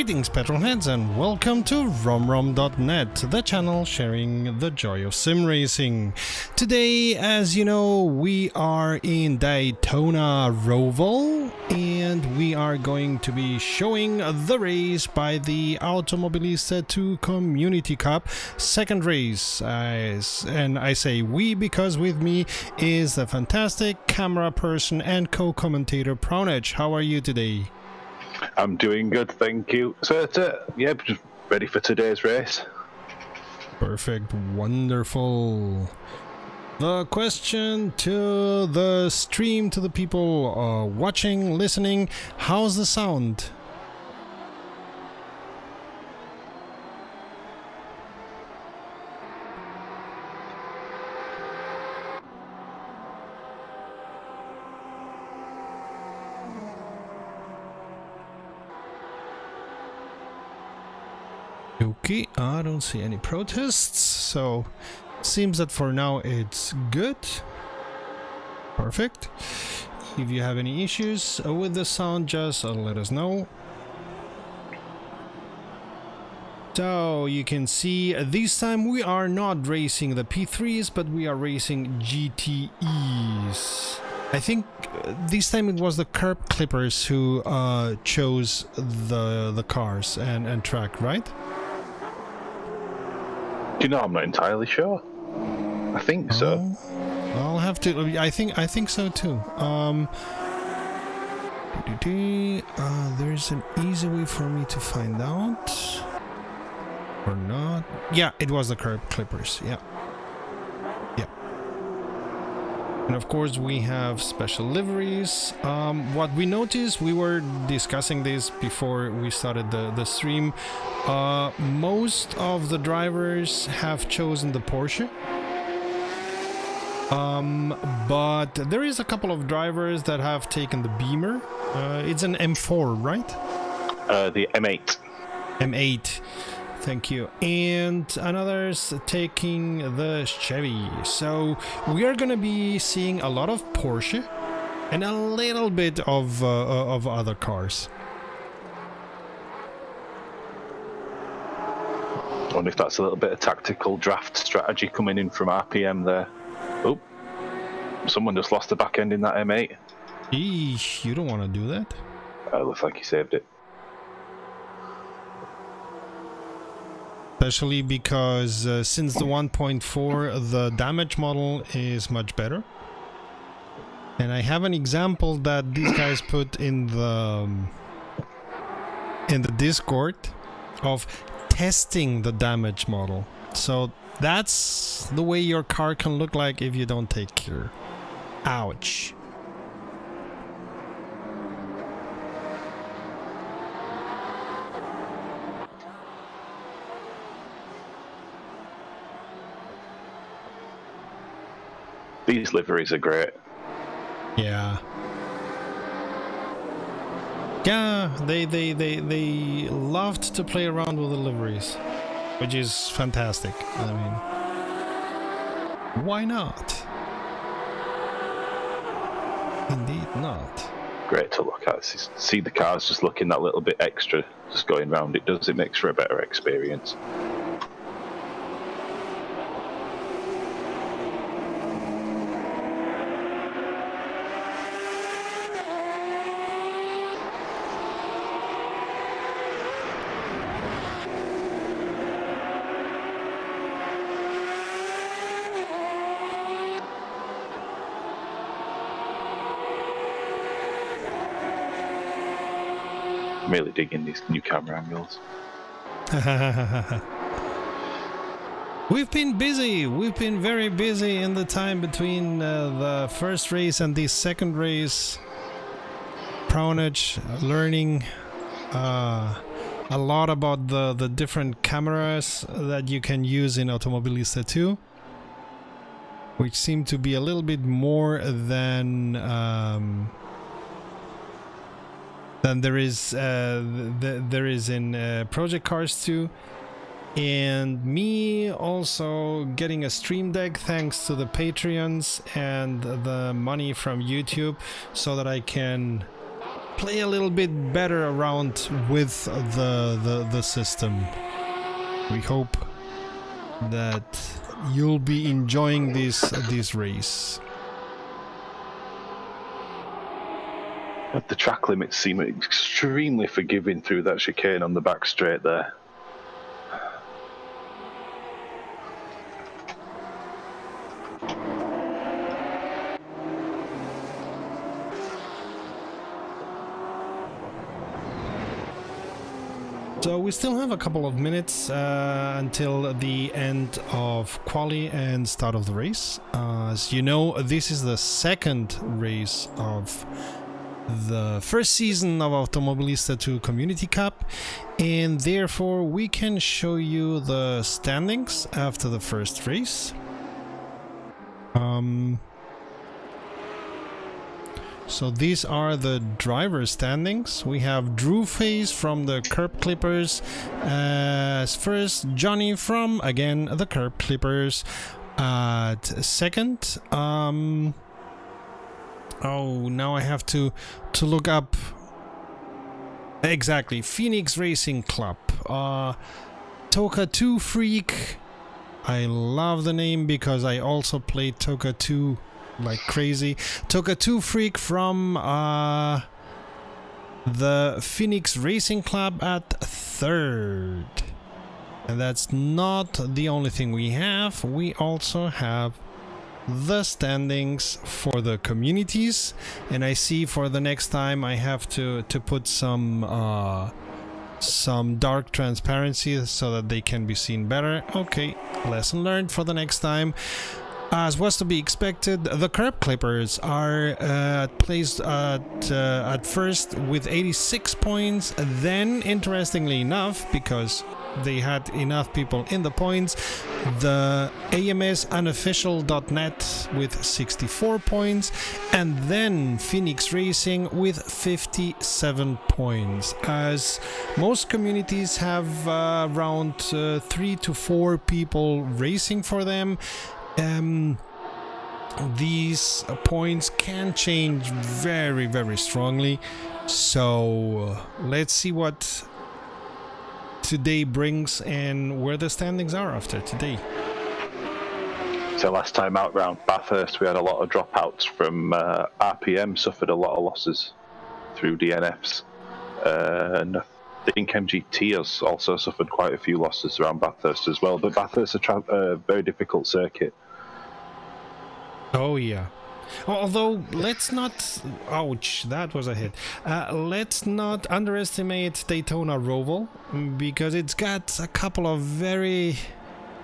Greetings petrolheads and welcome to romrom.net, the channel sharing the joy of sim racing. Today, as you know, we are in Daytona Roval and we are going to be showing the race by the Automobilista 2 Community Cup second race. And I say we because with me is the fantastic camera person and co-commentator Prownage. How are you today? I'm doing good, thank you. So, yeah, just ready for today's race. Perfect, wonderful. The question to the stream, to the people watching, listening, how's the sound? Okay, I don't see any protests, so seems that for now it's good. Perfect. If you have any issues with the sound, just let us know. So you can see this time we are not racing the P3s, but we are racing GTEs. I think this time it was the curb clippers who chose the cars and track, right? Do you know, I'm not entirely sure. I think so. I'll have to. I think so too. There's an easy way for me to find out, or not. Yeah, it was the curb clippers. Yeah. And of course we have special liveries. What we noticed, we were discussing this before we started the stream, most of the drivers have chosen the Porsche, but there is a couple of drivers that have taken the Beamer. It's an M4, right? The M8. M8. Thank you. And another's taking the Chevy. So we are gonna be seeing a lot of Porsche and a little bit of other cars. I wonder if that's a little bit of tactical draft strategy coming in from RPM there. Oh, someone just lost the back end in that M8. Eesh, you don't want to do that. Looks like he saved it. Especially because since the 1.4 the damage model is much better, and I have an example that these guys put in the Discord of testing the damage model. So that's the way your car can look like if you don't take care. Ouch. These liveries are great. Yeah. Yeah, they loved to play around with the liveries, which is fantastic. I mean, why not? Indeed not. Great to look at. See the cars just looking that little bit extra, just going round. It makes for a better experience. I'm really digging these new camera angles. We've been busy. We've been very busy in the time between the first race and the second race. Prownage, learning a lot about the different cameras that you can use in Automobilista 2, which seem to be a little bit more than there is in Project Cars 2. And me also getting a stream deck thanks to the Patreons and the money from YouTube, so that I can play a little bit better around with the system. We hope that you'll be enjoying this race. The track limits seem extremely forgiving through that chicane on the back straight there. So we still have a couple of minutes until the end of quali and start of the race. As you know, this is the second race of the first season of Automobilista 2 Community Cup, and therefore we can show you the standings after the first race. So these are the driver standings. We have Drew Face from the Curb Clippers as first, Johnny from, again, the Curb Clippers at second. Oh, now I have to look up exactly. Phoenix Racing Club. Toka 2 Freak. I love the name because I also played Toka 2 like crazy. Toka 2 Freak from the Phoenix Racing Club at third. And that's not the only thing we have. We also have the standings for the communities, and I see for the next time I have to put some dark transparency so that they can be seen better. Okay, lesson learned for the next time. As was to be expected, the Curb Clippers are placed at first with 86 points. Then, interestingly enough, because they had enough people in the points, the AMS unofficial.net with 64 points, and then Phoenix Racing with 57 points. As most communities have around 3 to 4 people racing for them, these points can change very, very strongly. So let's see what today brings and where the standings are after today. So last time out round Bathurst, we had a lot of dropouts from RPM, suffered a lot of losses through DNFs. And I think MGT has also suffered quite a few losses around Bathurst as well. But Bathurst is a very difficult circuit. Oh yeah. Although let's not, ouch, that was a hit. Let's not underestimate Daytona Roval, because it's got a couple of very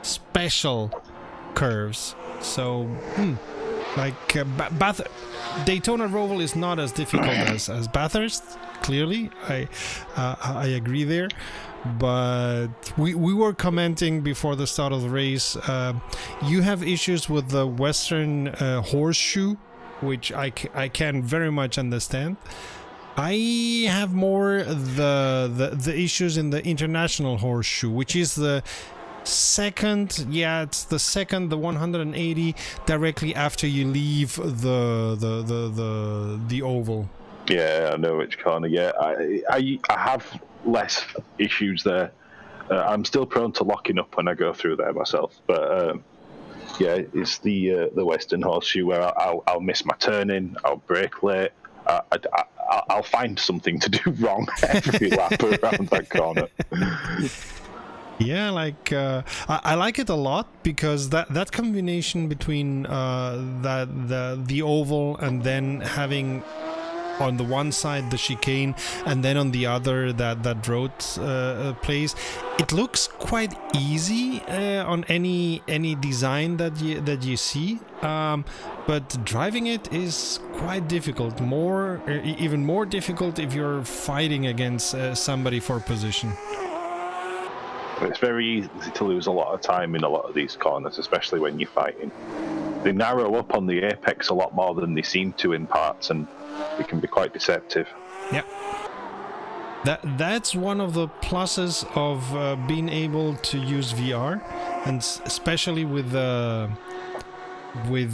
special curves. So, Daytona Roval is not as difficult as Bathurst. Clearly, I agree there. But we were commenting before the start of the race. You have issues with the Western horseshoe, which I can very much understand. I have more the issues in the International horseshoe, which is the second. Yeah, it's the second, the 180 directly after you leave the oval. Yeah, I know which corner. Yeah, I have less issues there. I'm still prone to locking up when I go through there myself, but yeah, it's the Western horseshoe where I'll miss my turning, I'll brake late, I'll find something to do wrong every lap around that corner. Yeah, like I like it a lot because that combination between the oval and then having on the one side the chicane and then on the other that road place, it looks quite easy on any design that you see, but driving it is quite difficult, even more difficult if you're fighting against somebody for position. It's very easy to lose a lot of time in a lot of these corners, especially when you're fighting. They narrow up on the apex a lot more than they seem to in parts, and it can be quite deceptive. Yeah. That's one of the pluses of being able to use VR, and especially with with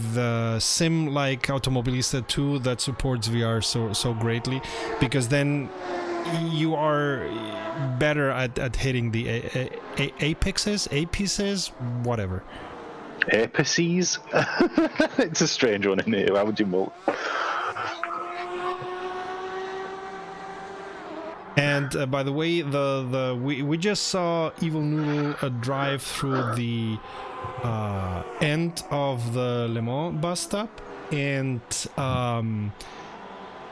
sim like Automobilista 2 that supports VR so greatly, because then you are better at hitting the apices, whatever. Apices? It's a strange one, isn't it? How would you And by the way, we just saw Evil Noodle drive through the end of the Le Mans bus stop, and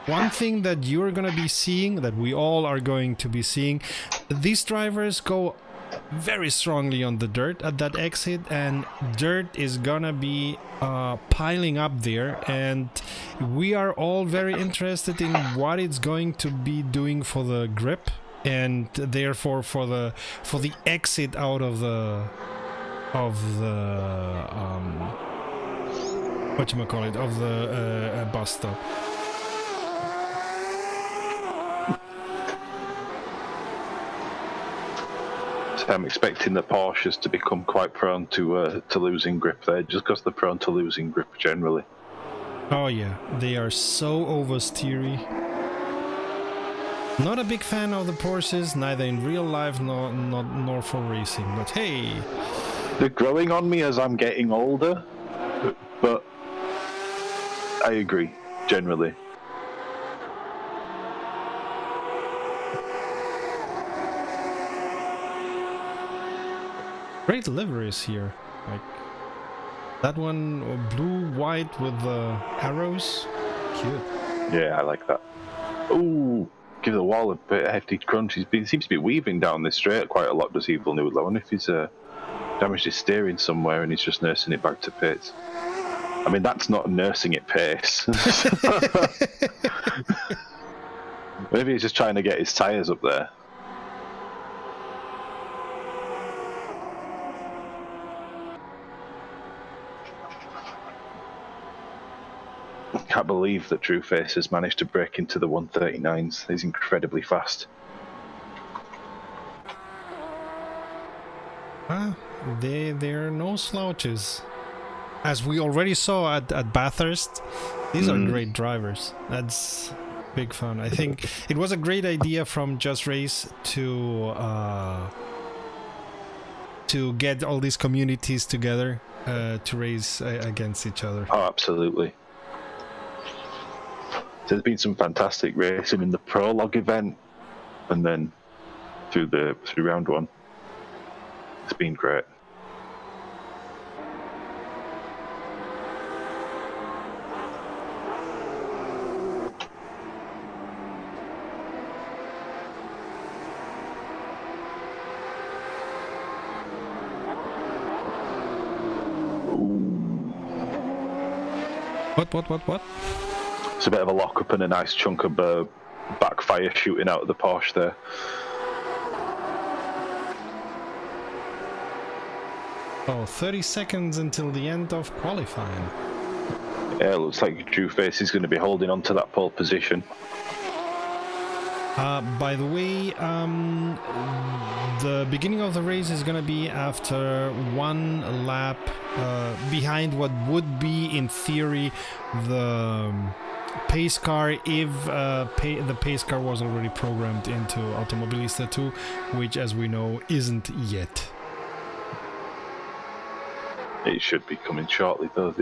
one thing that you're gonna be seeing, that we all are going to be seeing, these drivers go very strongly on the dirt at that exit, and dirt is gonna be piling up there, and we are all very interested in what it's going to be doing for the grip, and therefore for the exit out of the whatchamacallit, of the bus stop. I'm expecting the Porsches to become quite prone to losing grip there, just because they're prone to losing grip generally. Oh yeah, they are so oversteery. Not a big fan of the Porsches, neither in real life nor for racing, but hey. They're growing on me as I'm getting older, but I agree, generally. Great liveries here, like that one, blue, white with the arrows. Cute. Yeah, I like that. Ooh, give the wall a bit of hefty crunch. He seems to be weaving down this straight quite a lot, does Evil Noodle. I wonder if he's damaged his steering somewhere and he's just nursing it back to pits. I mean, that's not nursing at pace. Maybe he's just trying to get his tyres up there. Can't believe that True Face has managed to break into the 139s. He's incredibly fast. They're no slouches. As we already saw at Bathurst, these are great drivers. That's big fun. I think it was a great idea from Just Race to get all these communities together to race against each other. Oh, absolutely. There's been some fantastic racing in the prologue event, and then through round one. It's been great. What? It's a bit of a lock-up and a nice chunk of backfire shooting out of the Porsche there. Oh, 30 seconds until the end of qualifying. Yeah, it looks like True Face is going to be holding on to that pole position. By the way, the beginning of the race is going to be after one lap behind what would be, in theory, the pace car, if the pace car was already programmed into Automobilista 2, which, as we know, isn't yet. It should be coming shortly, though.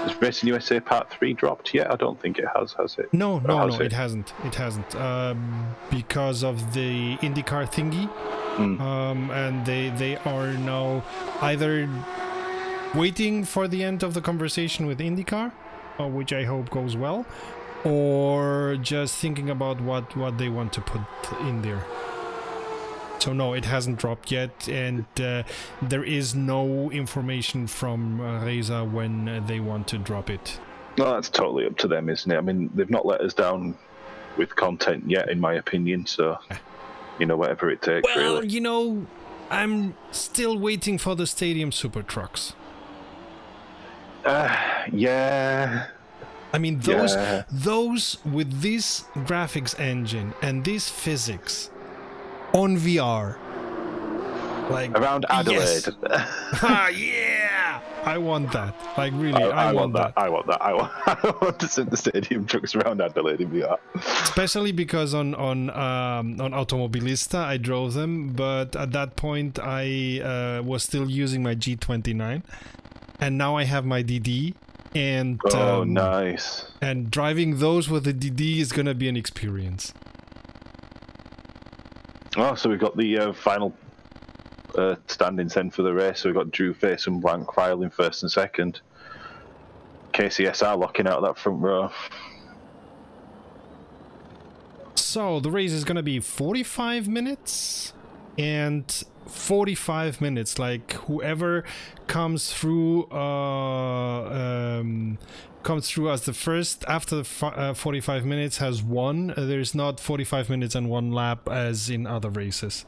Has Racing USA Part 3 dropped yet? I don't think it has it? No, it hasn't. It hasn't. Because of the IndyCar thingy. And they are now either waiting for the end of the conversation with IndyCar, which I hope goes well, or just thinking about what they want to put in there. So no, it hasn't dropped yet, and there is no information from Reza when they want to drop it. No, that's totally up to them, isn't it? I mean, they've not let us down with content yet, in my opinion, so, whatever it takes, really. Well, I'm still waiting for the Stadium Super Trucks. Yeah. I mean, those with this graphics engine and this physics on VR, like around Adelaide. Yes. Yeah. I want that. Like really, I want that. I want that. I want to send the stadium trucks around Adelaide in VR. Especially because on Automobilista I drove them, but at that point I was still using my G29, and now I have my DD, and nice. And driving those with the DD is gonna be an experience. Oh, so we've got the final standings then for the race. So we've got Drew Face and Blank File in first and second. KCSR locking out that front row. So the race is gonna be 45 minutes, and 45 minutes, like whoever comes through as the first after the 45 minutes has won. There's not 45 minutes and one lap as in other races.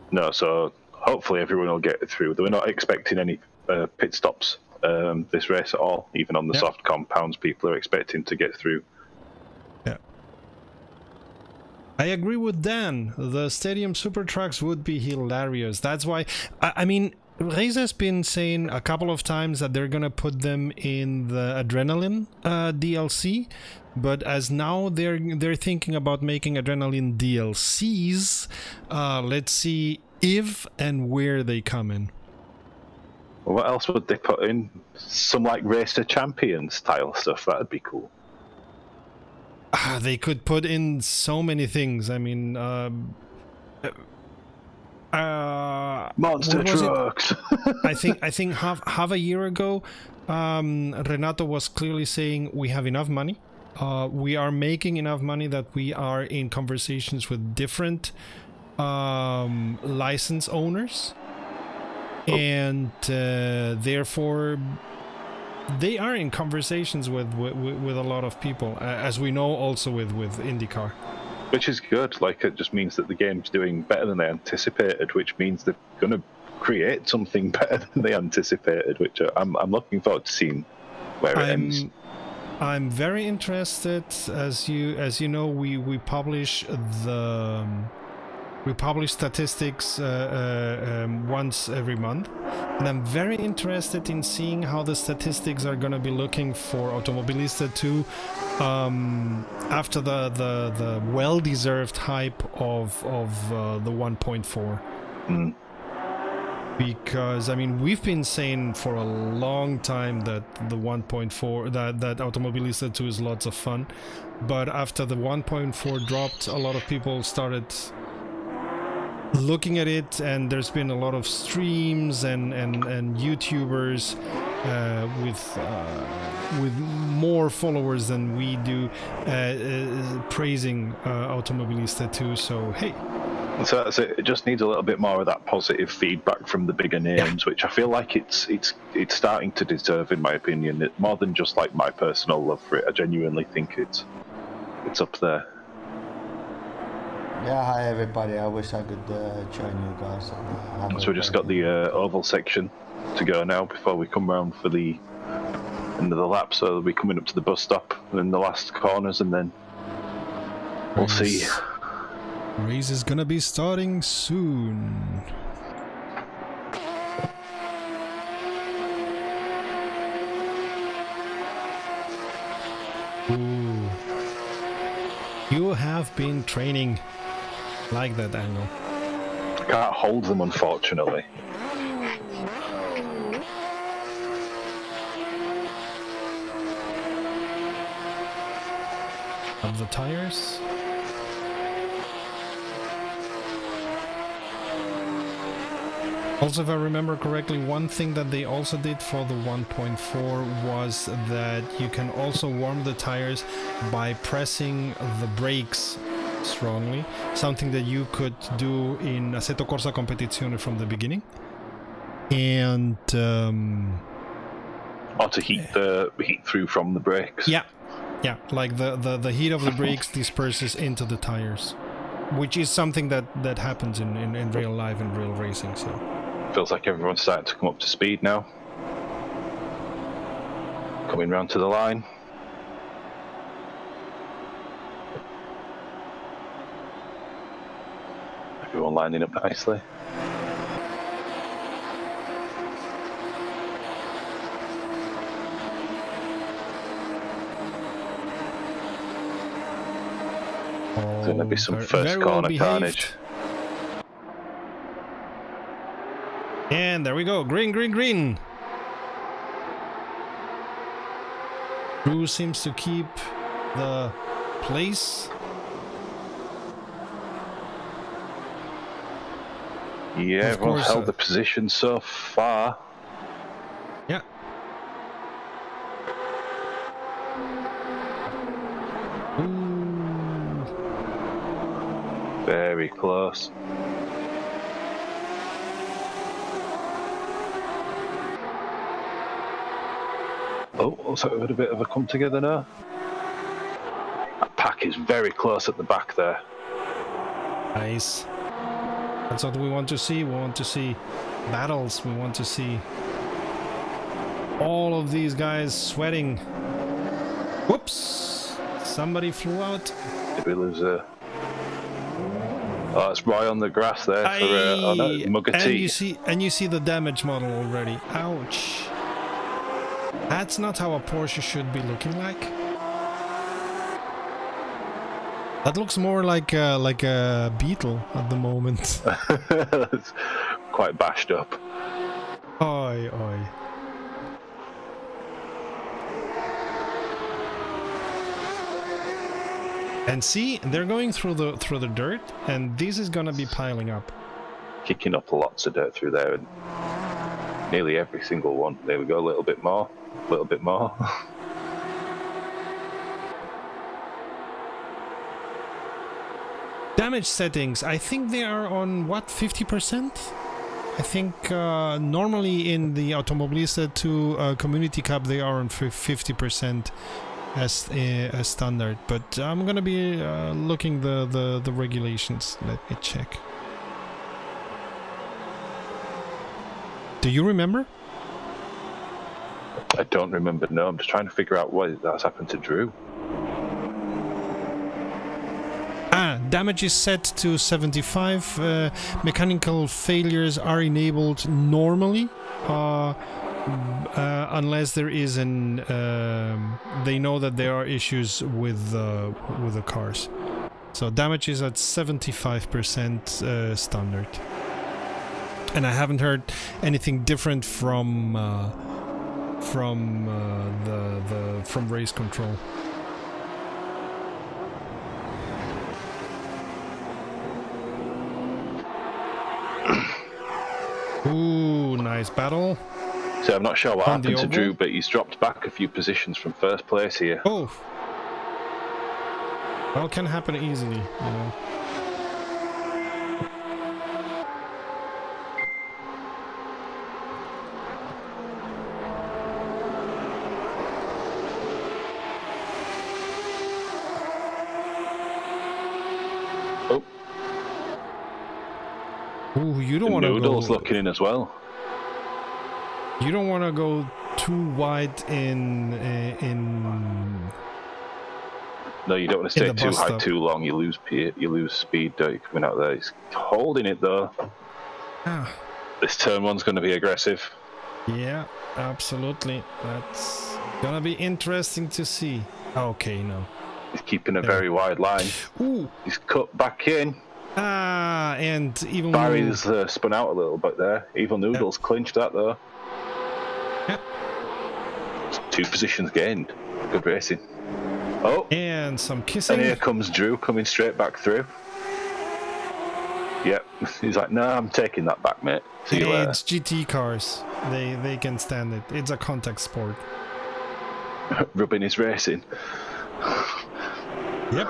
No, so hopefully everyone will get through. We're not expecting any pit stops this race at all. Even on the soft compounds, people are expecting to get through. Yeah, I agree with Dan. The stadium super trucks would be hilarious. That's why, I mean, Reyes has been saying a couple of times that they're gonna put them in the Adrenaline DLC, but as now they're thinking about making Adrenaline DLCs. Let's see if and where they come in. Well, what else would they put in? Some like Racer Champions style stuff. That'd be cool. They could put in so many things. I mean, monster trucks. I think half a year ago, Renato was clearly saying we have enough money. We are making enough money that we are in conversations with different license owners, and therefore they are in conversations with a lot of people, as we know, also with IndyCar. Which is good. Like, it just means that the game's doing better than they anticipated, which means they're going to create something better than they anticipated, which I'm looking forward to seeing where it ends. I'm very interested. As you know, we publish statistics once every month, and I'm very interested in seeing how the statistics are going to be looking for Automobilista 2 after the well-deserved hype of the 1.4. Because I mean, we've been saying for a long time that the 1.4 that Automobilista 2 is lots of fun, but after the 1.4 dropped, a lot of people started looking at it, and there's been a lot of streams and YouTubers with more followers than we do praising Automobilista 2. So hey. So that's it. It just needs a little bit more of that positive feedback from the bigger names, which I feel like it's starting to deserve, in my opinion. More than just like my personal love for it. I genuinely think it's up there. Yeah, hi everybody. I wish I could join you guys. So we just got the oval section to go now before we come round for the end of the lap. So they'll be coming up to the bus stop and then the last corners, and then we'll see. Race is gonna be starting soon. Ooh. You have been training. Like that angle. I can't hold them, unfortunately. Of the tires. Also, if I remember correctly, one thing that they also did for the 1.4 was that you can also warm the tires by pressing the brakes strongly, something that you could do in Assetto Corsa Competizione from the beginning. And or to heat through from the brakes. Yeah, like the heat of the brakes disperses into the tires, which is something that happens in real life and real racing. So feels like everyone's starting to come up to speed now. Coming round to the line. Everyone lining up nicely. There's going to be some first very well corner behaved. carnage. And there we go. Green, green, green. Crew seems to keep the place. Yeah, Of everyone's course, held the position so far. Yeah. Ooh. Very close. Oh, looks like we've had a bit of a come together now. That pack is very close at the back there. Nice. That's what we want to see. We want to see battles. We want to see all of these guys sweating. Whoops! Somebody flew out. Did we lose a... Oh, it's Roy on the grass there for oh no, Mugger T. And you see the damage model already. Ouch. That's not how a Porsche should be looking like. That looks more like a Beetle at the moment. It's quite bashed up. Oi, oi. And see, they're going through the dirt, and this is gonna be piling up. Kicking up lots of dirt through there, and nearly every single one. There we go, a little bit more, a little bit more. Damage settings, I think they are on, what, 50%? I think normally in the Automobilista 2 Community Cup they are on 50% as standard, but I'm gonna be looking the regulations. Let me check. Do you remember? I don't remember, no. I'm just trying to figure out what that's happened to Drew. Damage is set to 75. Mechanical failures are enabled normally, unless there is an. They know that there are issues with the cars. So damage is at 75% standard, and I haven't heard anything different from race control. Ooh, nice battle. So I'm not sure what On the happened to oval? Drew, but he's dropped back a few positions from first place here. Oh. Well, can happen easily, you know. Oh, Ooh, you don't want to Noodle's go. looking in as well. You don't want to go too wide in. No, you don't want to In stay the too bus high stop. too long. You lose speed, don't you, coming out there. He's holding it though. Ah, This turn one's going to be aggressive. yeah, absolutely. That's gonna be interesting to see. Okay, no. He's keeping a very wide line. Ooh. He's cut back in. And even Barry's spun out a little bit there. Evil Noodles clinched that though. Yep. 2 positions gained. Good racing. Oh, and some kissing. and here comes Drew coming straight back through. Yep. He's like, no, I'm taking that back, mate. See you later. It's GT cars. They can stand it. It's a contact sport. Rubbing his racing. Yep.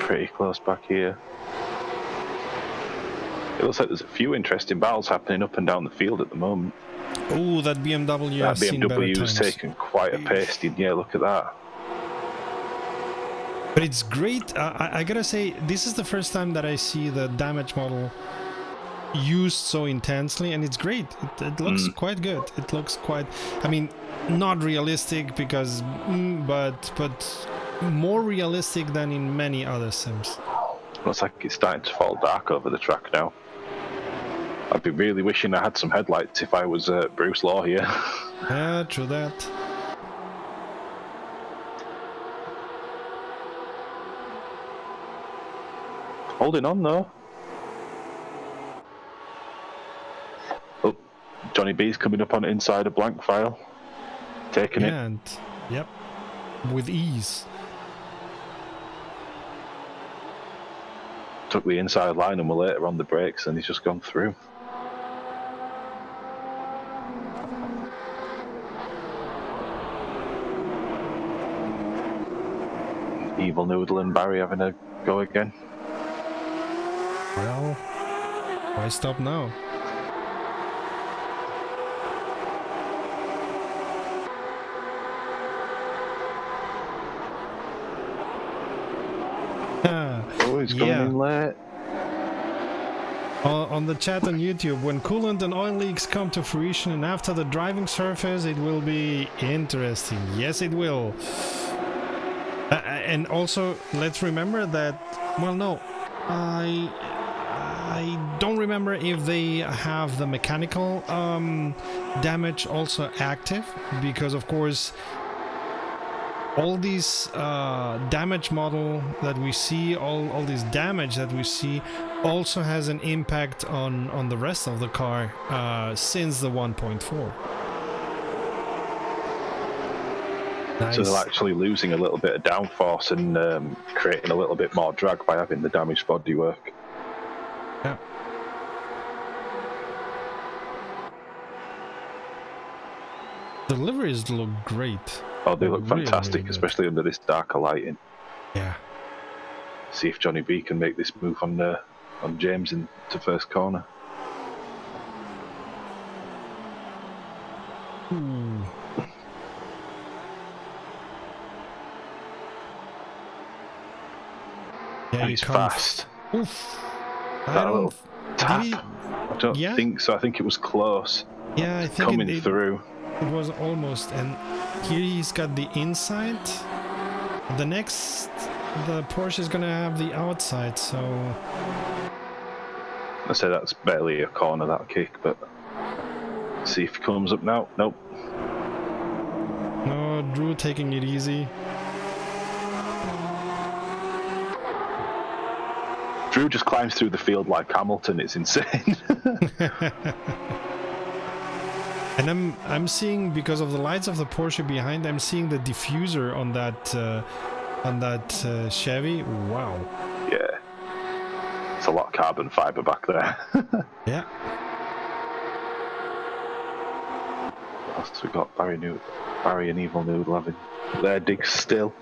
Pretty close back here. It looks like there's a few interesting battles happening up and down the field at the moment. Oh, that BMW. That I've seen better BMW's times. taken quite a pasting. Yeah, look at that. But it's great. I gotta say, this is the first time that I see the damage model used so intensely, and it's great. It looks quite good. It looks quite. I mean, not realistic because, but more realistic than in many other sims. Looks like it's starting to fall dark over the track now. I'd be really wishing I had some headlights if I was Bruce Law here. Yeah, true that. Holding on though. Oh, Johnny B's coming up on inside a blank file. Taking it. And yep, with ease. Took the inside line and we're later on the brakes and he's just gone through. Evil Noodle and Barry having a go again. Well, why stop now? Oh, he's coming in late. On the chat on YouTube, when coolant and oil leaks come to fruition and after the driving surface, it will be interesting. Yes, it will. And also, let's remember that, well, no, I don't remember if they have the mechanical damage also active, because of course all these damage model that we see, all this damage that we see also has an impact on the rest of the car since the 1.4. Nice. So they're actually losing a little bit of downforce and creating a little bit more drag by having the damaged bodywork. Yeah. The liveries look great. Oh, they look really, fantastic, really especially under this darker lighting. Yeah. See if Johnny B can make this move on James into first corner. Ooh. Yeah, And he's fast. Oof. That little tap. He, I don't yeah? think so. I think it was close. yeah, I think Coming through. it was almost. And here he's got the inside. The Porsche is gonna have the outside. So I say that's barely a corner, that kick, but see if he comes up now. Nope. no, Drew taking it easy. Drew just climbs through the field like Hamilton. It's insane. And I'm seeing, because of the lights of the Porsche behind, I'm seeing the diffuser on that Chevy. Wow. Yeah. It's a lot of carbon fiber back there. Yeah. What else we got? Barry and Evil Noodle having their digs still.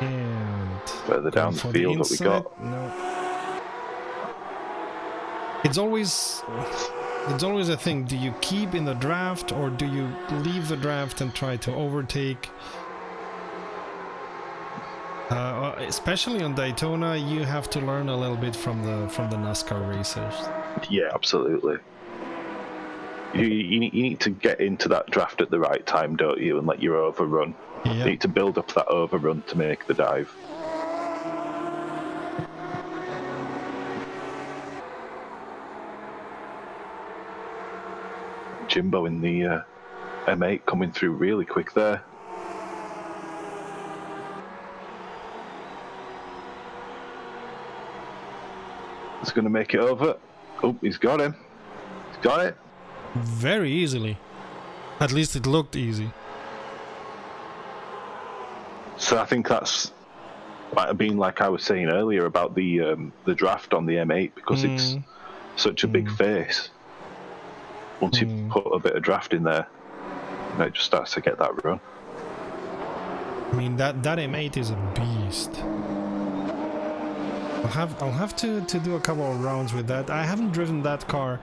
And Further down the field that we got. No. It's always a thing. Do you keep in the draft or do you leave the draft and try to overtake? Especially on Daytona, you have to learn a little bit from the NASCAR racers. Yeah, absolutely. You need to get into that draft at the right time, don't you, and let your overrun. Yeah. You need to build up that overrun to make the dive. Jimbo in the M8 coming through really quick there. He's going to make it over. Oh, he's got him. He's got it. Very easily. At least it looked easy. So I think that's might have been like I was saying earlier about the draft on the M8, because it's such a big face. Once you put a bit of draft in there, it just starts to get that run. I mean, that M8 is a beast. I'll have to do a couple of rounds with that. I haven't driven that car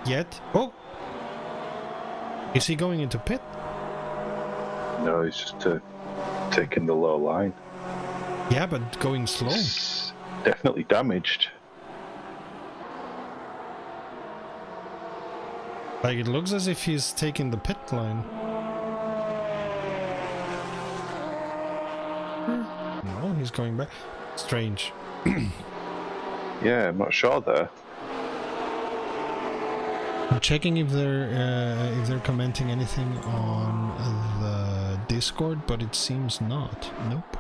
yet. Oh, is he going into pit? No, he's just taking the low line. Yeah, but going slow. It's definitely damaged. Like, it looks as if he's taking the pit line. No, he's going back. Strange. Yeah, I'm not sure there. I'm checking if they're commenting anything on the Discord, but it seems not. Nope.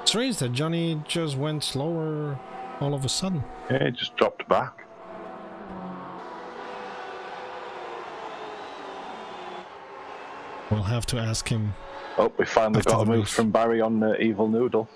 Strange that Johnny just went slower all of a sudden. Yeah, it just dropped back. We'll have to ask him. Oh, we finally After got a the move race. from Barry on Evil Noodle.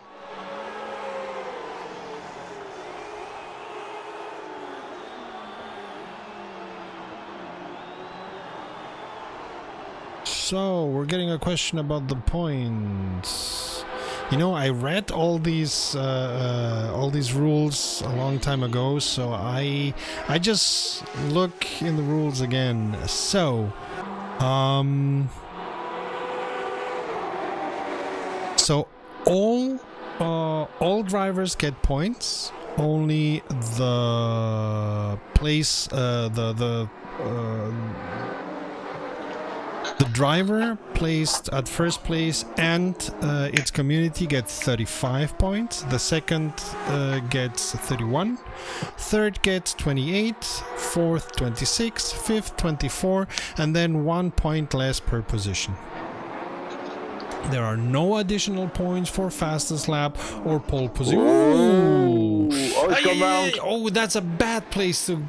So, we're getting a question about the points. You know, I read all these rules a long time ago, so I just look in the rules again. So, all drivers get points. Only the place the driver placed at first place and its community gets 35 points. The second gets 31. Third gets 28. Fourth 26. Fifth 24. And then 1 point less per position. There are no additional points for fastest lap or pole position. Ooh. Oh, it's gone round. Oh, that's a bad place to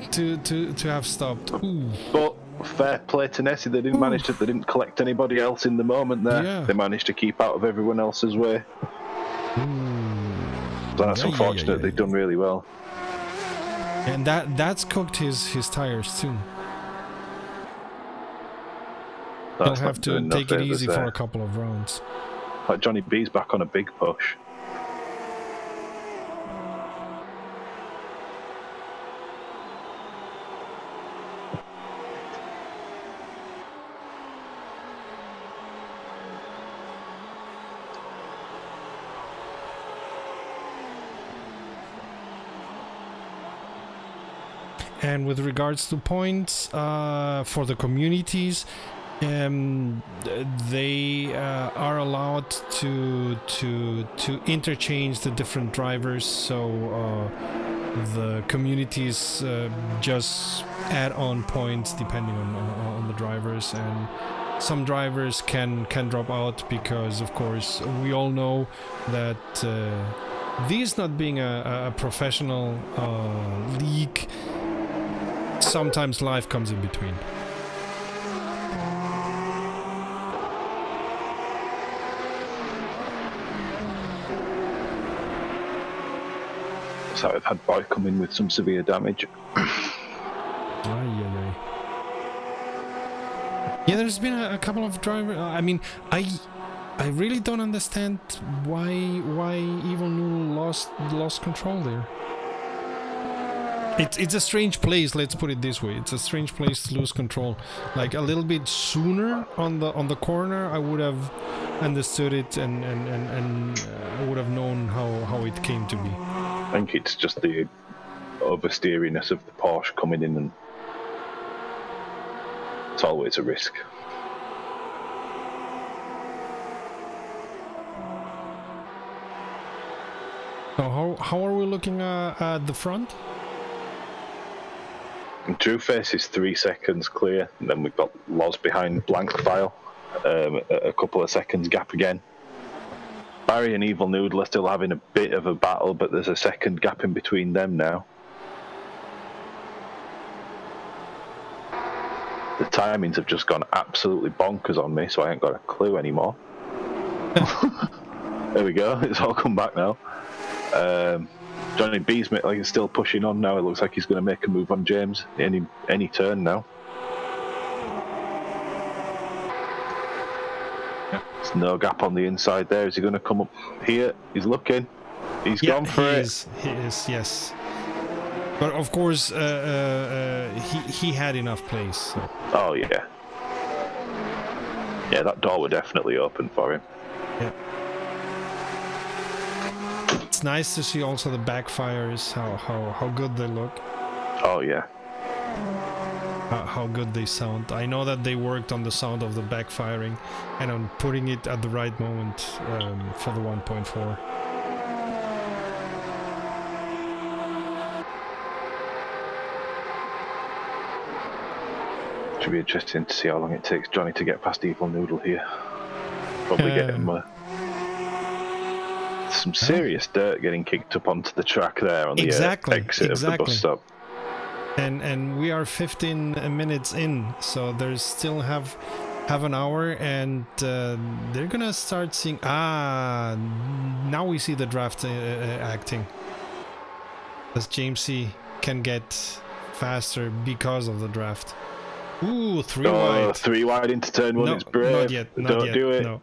have stopped. Ooh. But fair play to Nessie, they didn't manage to. They didn't collect anybody else in the moment there. Yeah. They managed to keep out of everyone else's way. So that's unfortunate. They've done really well. And that's cooked his tires too. They'll That's have not to doing no take it favours easy for there. a couple of rounds. Like Johnny B's back on a big push. And with regards to points for the communities, they are allowed to interchange the different drivers. So the communities just add on points depending on the drivers, and some drivers can drop out because, of course, we all know that these not being a professional league, sometimes life comes in between. So I've had Boy come in with some severe damage. Yeah, there's been a couple of drivers. I mean, I really don't understand why Evil Noodle lost control there. It's a strange place. Let's put it this way: it's a strange place to lose control. Like a little bit sooner on the corner, I would have understood it and I would have known how it came to be. I think it's just the oversteeriness of the Porsche coming in, and it's always a risk. So how are we looking at the front? And True Face is 3 seconds clear, and then we've got Loz behind Blank File, a couple of seconds gap again. Barry and Evil Noodle are still having a bit of a battle, but there's a second gap in between them now. The timings have just gone absolutely bonkers on me, so I ain't got a clue anymore. There we go, it's all come back now. Johnny B's like he's still pushing on now. It looks like he's going to make a move on James any turn now. There's no gap on the inside there. Is he going to come up here? He's looking. He's gone for it. He is, yes. But of course, he had enough place. So. Oh yeah. Yeah, that door were definitely open for him. Yeah. It's nice to see also the backfires, how good they look. Oh yeah. How good they sound. I know that they worked on the sound of the backfiring and on putting it at the right moment for the 1.4. Should be interesting to see how long it takes Johnny to get past Evil Noodle here. Probably get him some serious dirt getting kicked up onto the track there on the exit of the bus stop. And we are 15 minutes in, so there's still have an hour, and they're gonna start seeing. Now we see the draft acting. As James C can get faster because of the draft. Ooh, 3 wide. 3 wide into turn 1. No, it's brave. not yet. Don't do it. No.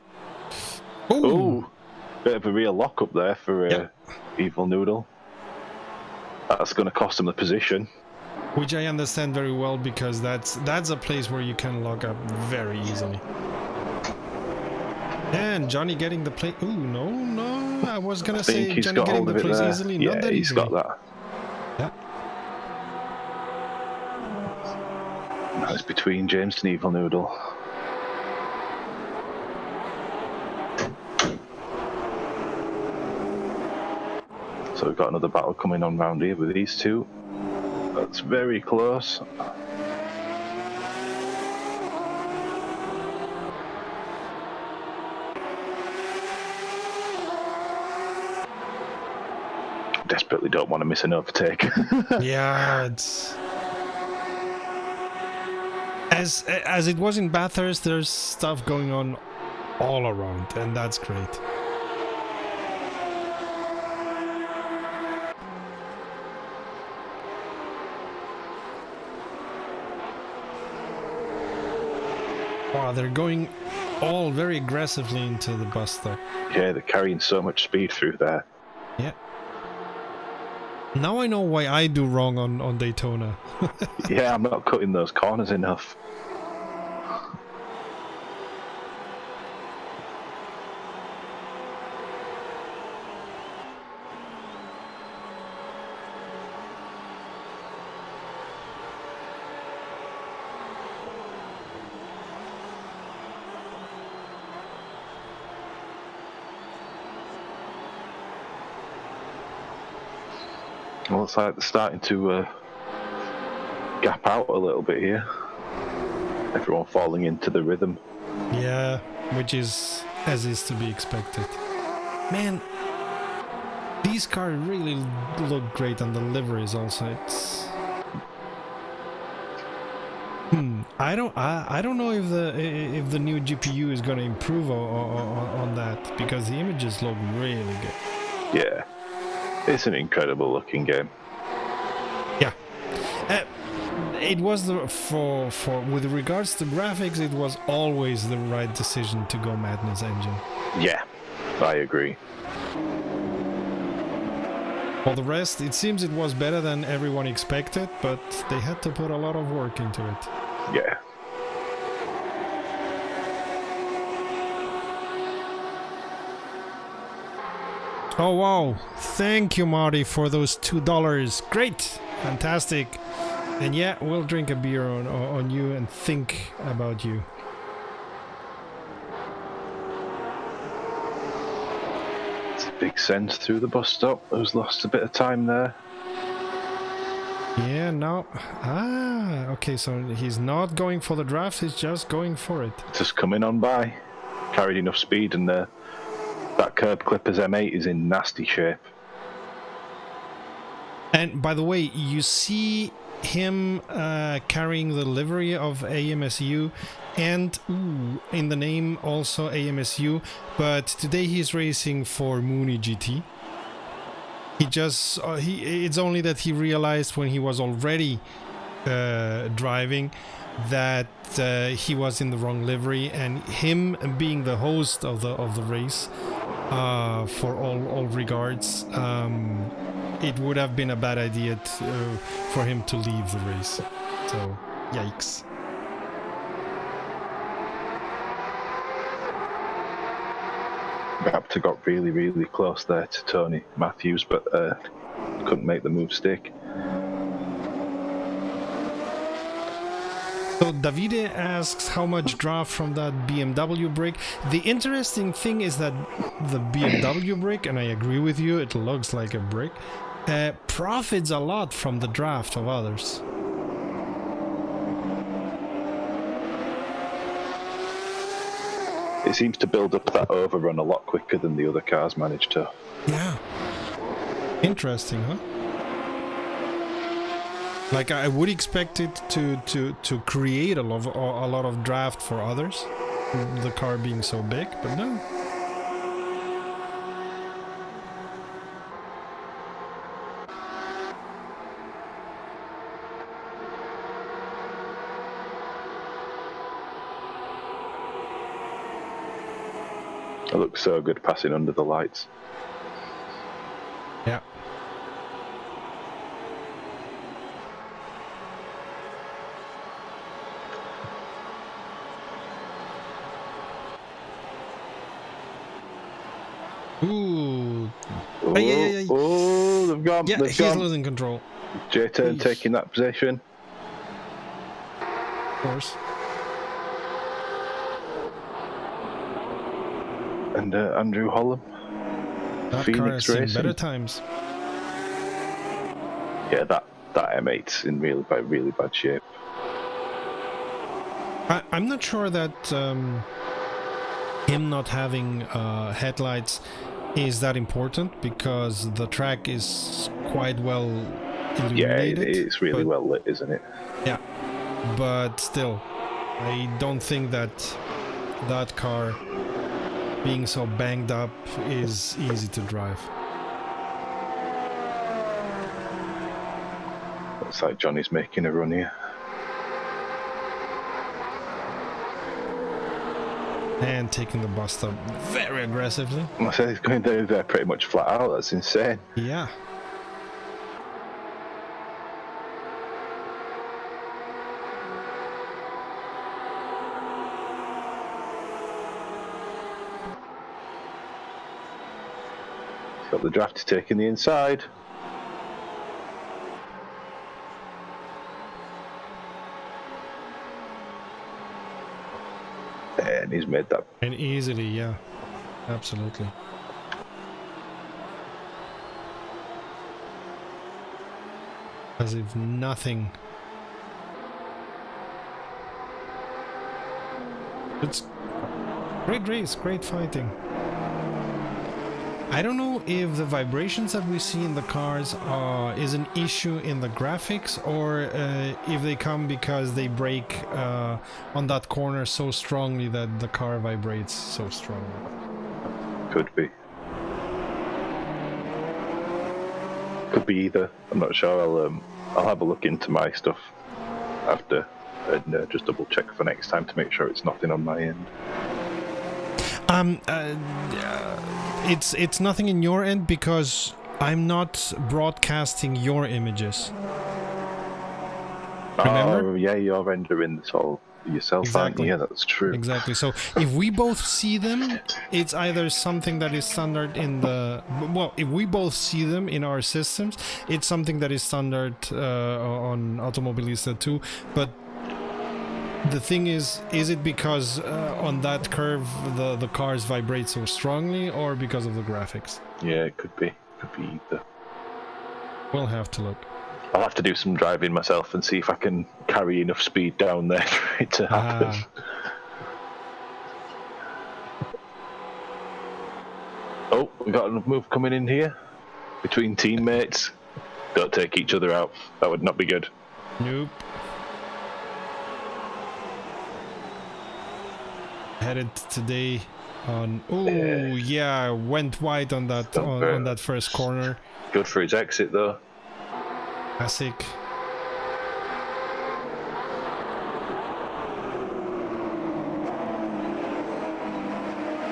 Ooh, bit of a real lock up there for Evil Noodle. That's going to cost him the position. Which I understand very well, because that's a place where you can lock up very easily. And Johnny getting the place. Ooh, no. I was gonna say Johnny getting the place easily. Yeah, not that he's easily. got that. Yeah. Now it's between James and Evil Noodle. So we've got another battle coming on round here with these two. That's very close. Desperately don't want to miss an overtake. Yeah, it's as it was in Bathurst. There's stuff going on all around, and that's great. Wow, they're going all very aggressively into the bus stop. Yeah, they're carrying so much speed through there. Yeah. Now I know why I do wrong on Daytona. Yeah, I'm not cutting those corners enough. Well, it's like they're starting to gap out a little bit here. Everyone falling into the rhythm. Yeah, which is as is to be expected. Man, these cars really look great, and the liveries also. It's I don't know if the new GPU is going to improve on that, because the images look really good. Yeah. It's an incredible looking game. Yeah, it was for with regards to graphics, it was always the right decision to go Madness engine. Yeah, I agree. For the rest, it seems it was better than everyone expected, but they had to put a lot of work into it. Yeah. Oh wow, thank you Marty for those $2. Great, fantastic. And yeah, we'll drink a beer on you and think about you. It's a big send through the bus stop. Who's lost a bit of time there? Yeah, no. Okay, so he's not going for the draft, he's just going for it. Just coming on by. Carried enough speed, and that curb clipper's M8 is in nasty shape. And by the way, you see him carrying the livery of AMSU, and in the name also AMSU, but today he's racing for Mooney GT. He just it's only that he realized when he was already driving that he was in the wrong livery, and him being the host of the race, for all regards, it would have been a bad idea for him to leave the race. So, yikes. Raptor got really, really close there to Tony Matthews, but couldn't make the move stick. So Davide asks how much draft from that BMW brick. The interesting thing is that the BMW brick, and I agree with you, it looks like a brick, profits a lot from the draft of others. it seems to build up that overrun a lot quicker than the other cars manage to. Yeah. Interesting, huh? Like I would expect it to create a lot of draft for others, the car being so big, but no. It looks so good passing under the lights. Yeah. Ooh. Oh, Ay. oh, they've gone. Yeah, they've he's gone. losing control. J-Turn taking that position. Of course. And Andrew Holland. That Phoenix car has seen Racing. better times. Yeah, that M8's in really bad shape. I'm not sure that him not having headlights is that important, because the track is quite well illuminated. Yeah, it's really well lit, isn't it? Yeah, but still, I don't think that that car being so banged up is easy to drive. Looks like Johnny's making a run here. And taking the bus stop very aggressively. I said he's going there pretty much flat out. That's insane. Yeah. He's got the draft taking the inside. And he's made that. And easily, yeah. Absolutely. As if nothing. It's great race, great fighting. I don't know if the vibrations that we see in the cars is an issue in the graphics, or if they come because they brake on that corner so strongly that the car vibrates so strongly. Could be. Could be either. I'm not sure. I'll have a look into my stuff after and just double check for next time to make sure it's nothing on my end. It's nothing in your end because I'm not broadcasting your images. Remember? Oh, yeah, you're rendering this all yourself, Exactly. aren't you? Yeah, that's true. Exactly. So if we both see them, it's either something that is standard in the... Well, if we both see them in our systems, it's something that is standard on Automobilista too. But the thing is it because on that curve the cars vibrate so strongly, or because of the graphics? Yeah, it could be. Could be either. We'll have to look. I'll have to do some driving myself and see if I can carry enough speed down there for it to happen. Oh, we got a move coming in here between teammates. Don't take each other out. That would not be good. Nope. Headed today on... Oh, yeah, went wide on that on that first corner. Good for his exit, though. Classic.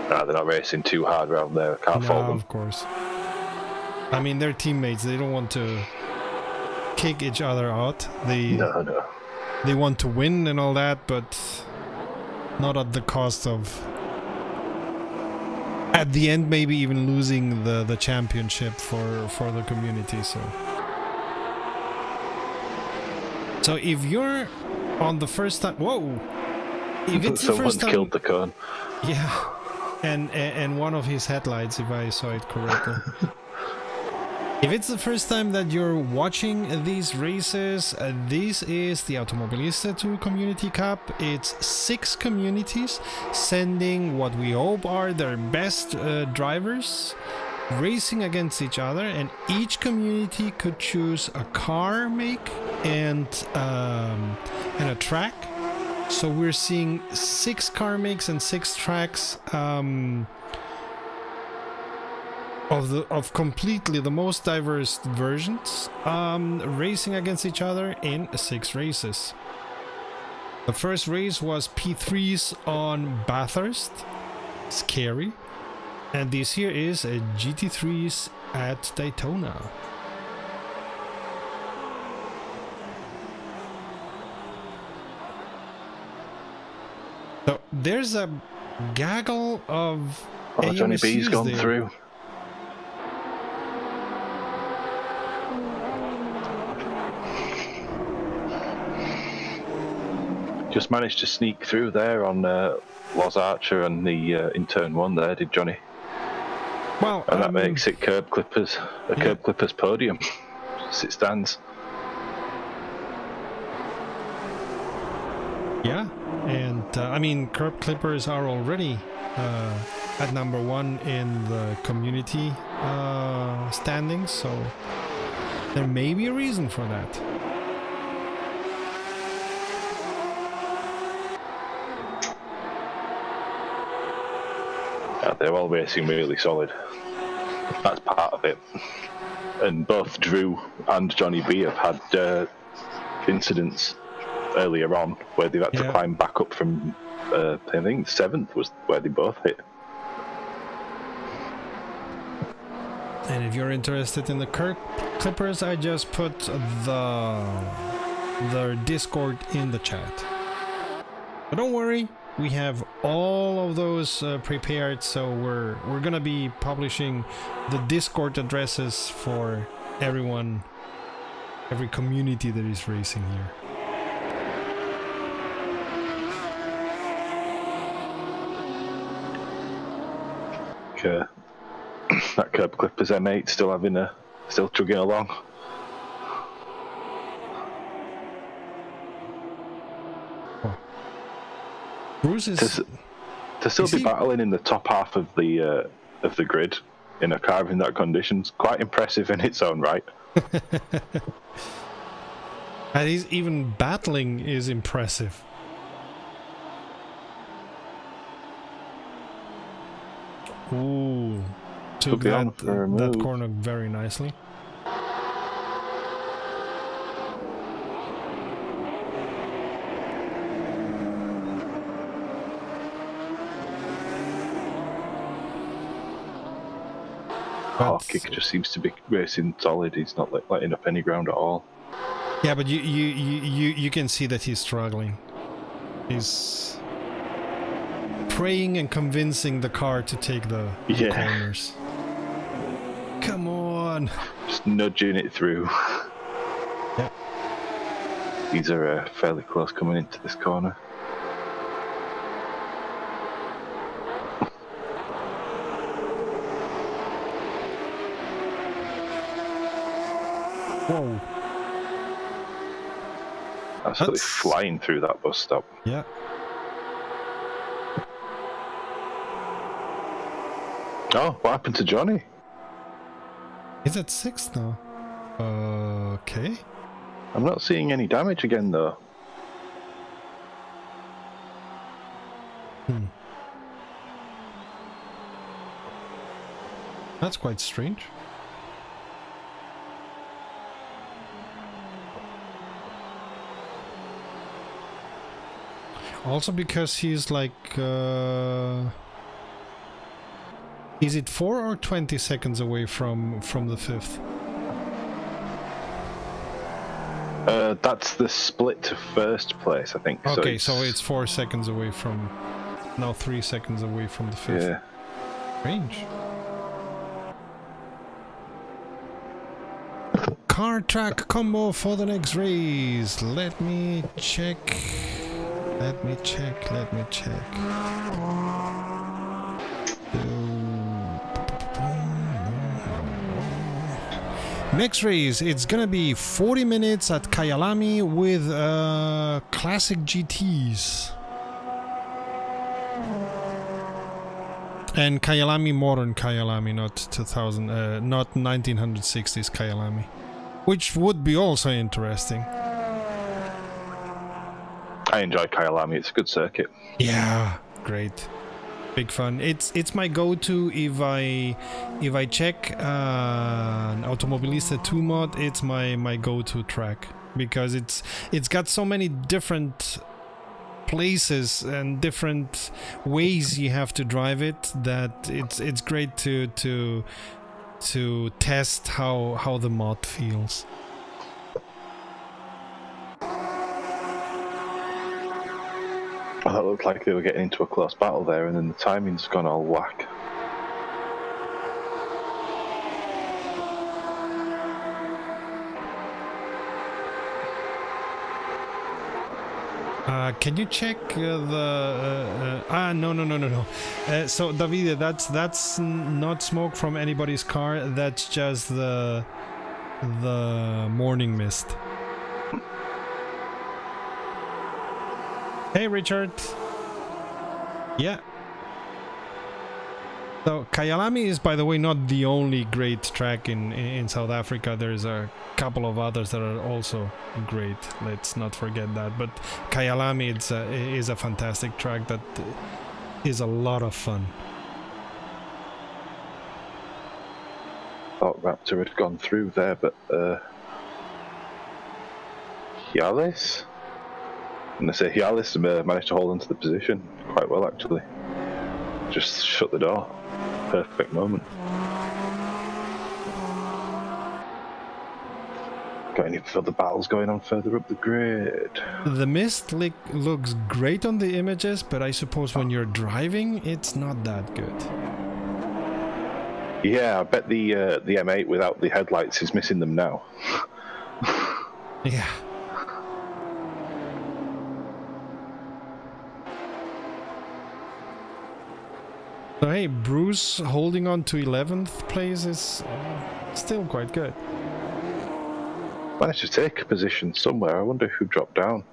They're not racing too hard around there. I can't fault them. Of course. I mean, they're teammates. They don't want to kick each other out. No. They want to win and all that, but not at the cost of... At the end, maybe even losing the championship for the community. So if you're on the first time... Whoa! If it's the first time... killed the cone. Yeah. And one of his headlights, if I saw it correctly. If it's the first time that you're watching these races, this is the Automobilista 2 Community Cup. It's 6 communities sending what we hope are their best drivers, racing against each other, and each community could choose a car make and a track. So we're seeing 6 car makes and 6 tracks of completely the most diverse versions racing against each other in 6 races. The first race was P3s on Bathurst, scary, and this here is a GT3s at Daytona. So there's a gaggle of Johnny B's AMSUs gone there. through. Just managed to sneak through there on Loz Archer and the in turn 1 there, did Johnny? Well, And that makes it Curb Clippers, Curb Clippers podium. As it stands. Yeah, and I mean, Curb Clippers are already at number 1 in the community standings, so there may be a reason for that. Yeah, they're all racing really solid. That's part of it. And both Drew and Johnny B have had incidents earlier on where they've had to climb back up from, I think 7th was where they both hit. And if you're interested in the Curb Clippers, I just put their Discord in the chat. But don't worry, we have all of those prepared, so we're gonna be publishing the Discord addresses for everyone, every community that is racing here. That Curb Clippers M8 still chugging along. Bruce is to still be battling in the top half of the grid in a car in that conditions, quite impressive in its own right. And he's even battling is impressive. Ooh, took that corner very nicely. Kick just seems to be racing solid. He's not letting up any ground at all. Yeah, but you can see that he's struggling. He's praying and convincing the car to take the corners. Come on. Just nudging it through. Yeah. These are fairly close coming into this corner. Whoa. Absolutely flying through that bus stop. Yeah. Oh, what happened to Johnny? He's at 6th now. Okay. I'm not seeing any damage again though. That's quite strange. Also because he's like is it 4 or 20 seconds away from the 5th? That's the split to first place, I think. Okay, so it's 4 seconds away from... No, 3 seconds away from the 5th. Yeah. Strange. Car track combo for the next race. Let me check. Next race, it's gonna be 40 minutes at Kyalami with classic GTs. And Kyalami, modern Kyalami, not 2000, not 1960s Kyalami, which would be also interesting. I enjoy Kyalami. It's a good circuit. Yeah, great, big fun. It's my go-to if I check an Automobilista 2 mod. It's my go-to track because it's got so many different places and different ways you have to drive it that it's great to test how the mod feels. Well, that looked like they were getting into a close battle there, and then the timing's gone all whack. Can you check the no. So Davide, that's not smoke from anybody's car. That's just the morning mist. Hey Richard. Yeah. So Kyalami is, by the way, not the only great track in South Africa. There's a couple of others that are also great. Let's not forget that. But Kyalami is a fantastic track that is a lot of fun. Thought Raptor had gone through there, but Hialis? And I say Hialis managed to hold onto the position quite well, actually. Just shut the door. Perfect moment. Got any further battles going on further up the grid? The mist looks great on the images, but I suppose when you're driving, it's not that good. Yeah, I bet the M8 without the headlights is missing them now. Yeah. So hey, Bruce holding on to 11th place is still quite good. Managed to take a position somewhere. I wonder who dropped down.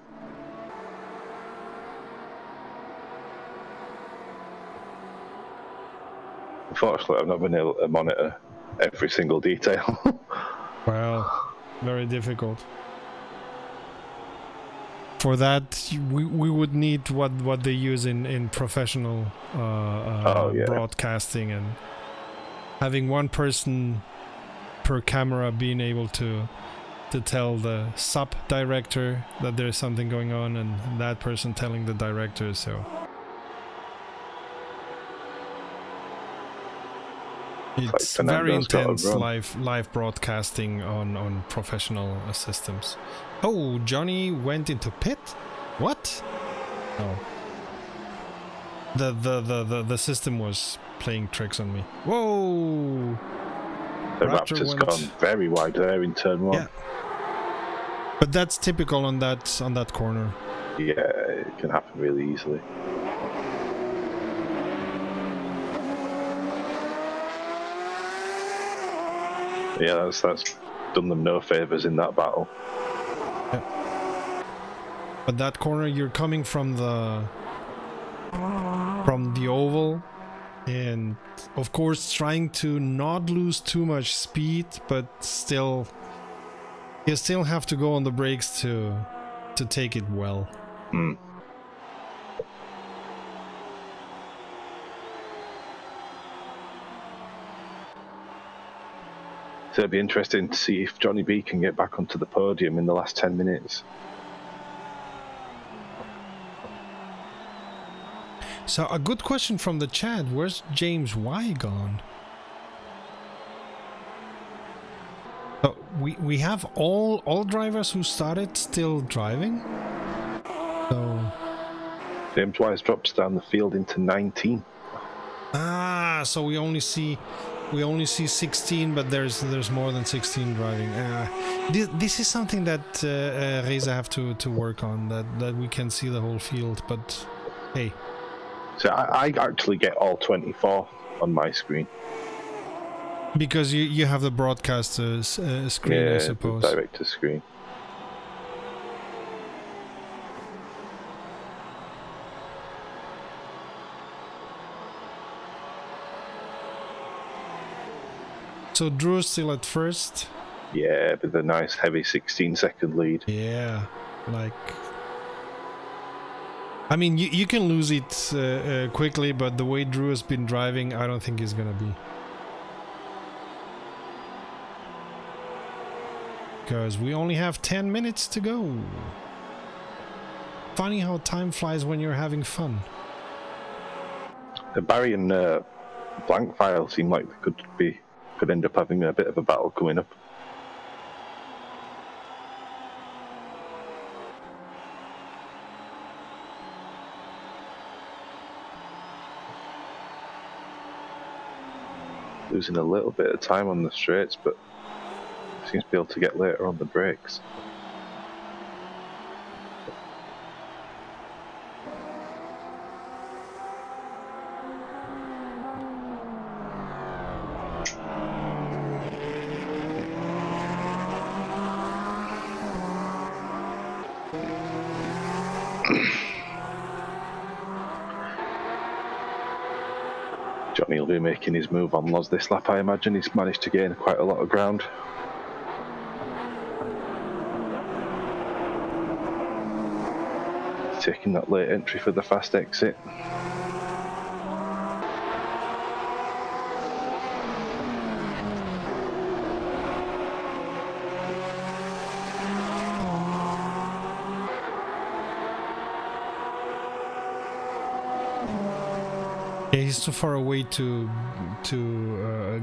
Unfortunately, I've not been able to monitor every single detail. Well, very difficult. For that, we would need what they use in professional broadcasting, and having one person per camera being able to tell the sub director that there's something going on, and that person telling the director. So it's very intense live broadcasting on professional systems. Oh, Johnny went into pit? What? No. The system was playing tricks on me. Whoa! The Raptor's gone very wide there in turn one. Yeah. But that's typical on that corner. Yeah, it can happen really easily. Yeah, that's done them no favors in that battle. Yeah. But that corner, you're coming from the oval, and of course trying to not lose too much speed, but still you still have to go on the brakes to take it well. Mm. So it'd be interesting to see if Johnny B can get back onto the podium in the last 10 minutes. So a good question from the chat, where's James Y gone? So we have all drivers who started still driving. So James Wise drops down the field into 19. Ah, so we only see 16, but there's more than 16 driving. This is something that Reza have to work on, that we can see the whole field. But hey, so I actually get all 24 on my screen. Because you have the broadcaster's screen, I Yeah, the suppose. director's screen. So Drew's still at first. Yeah, with a nice heavy 16-second lead. Yeah, like... I mean, you can lose it quickly, but the way Drew has been driving, I don't think he's gonna be. Because we only have 10 minutes to go. Funny how time flies when you're having fun. Barry and Blankfile seem like they could end up having a bit of a battle coming up. Losing a little bit of time on the straights, but seems to be able to get later on the brakes. Johnny will be making his move on Loz this lap, I imagine. He's managed to gain quite a lot of ground. Taking that late entry for the fast exit. Yeah, he's too far away to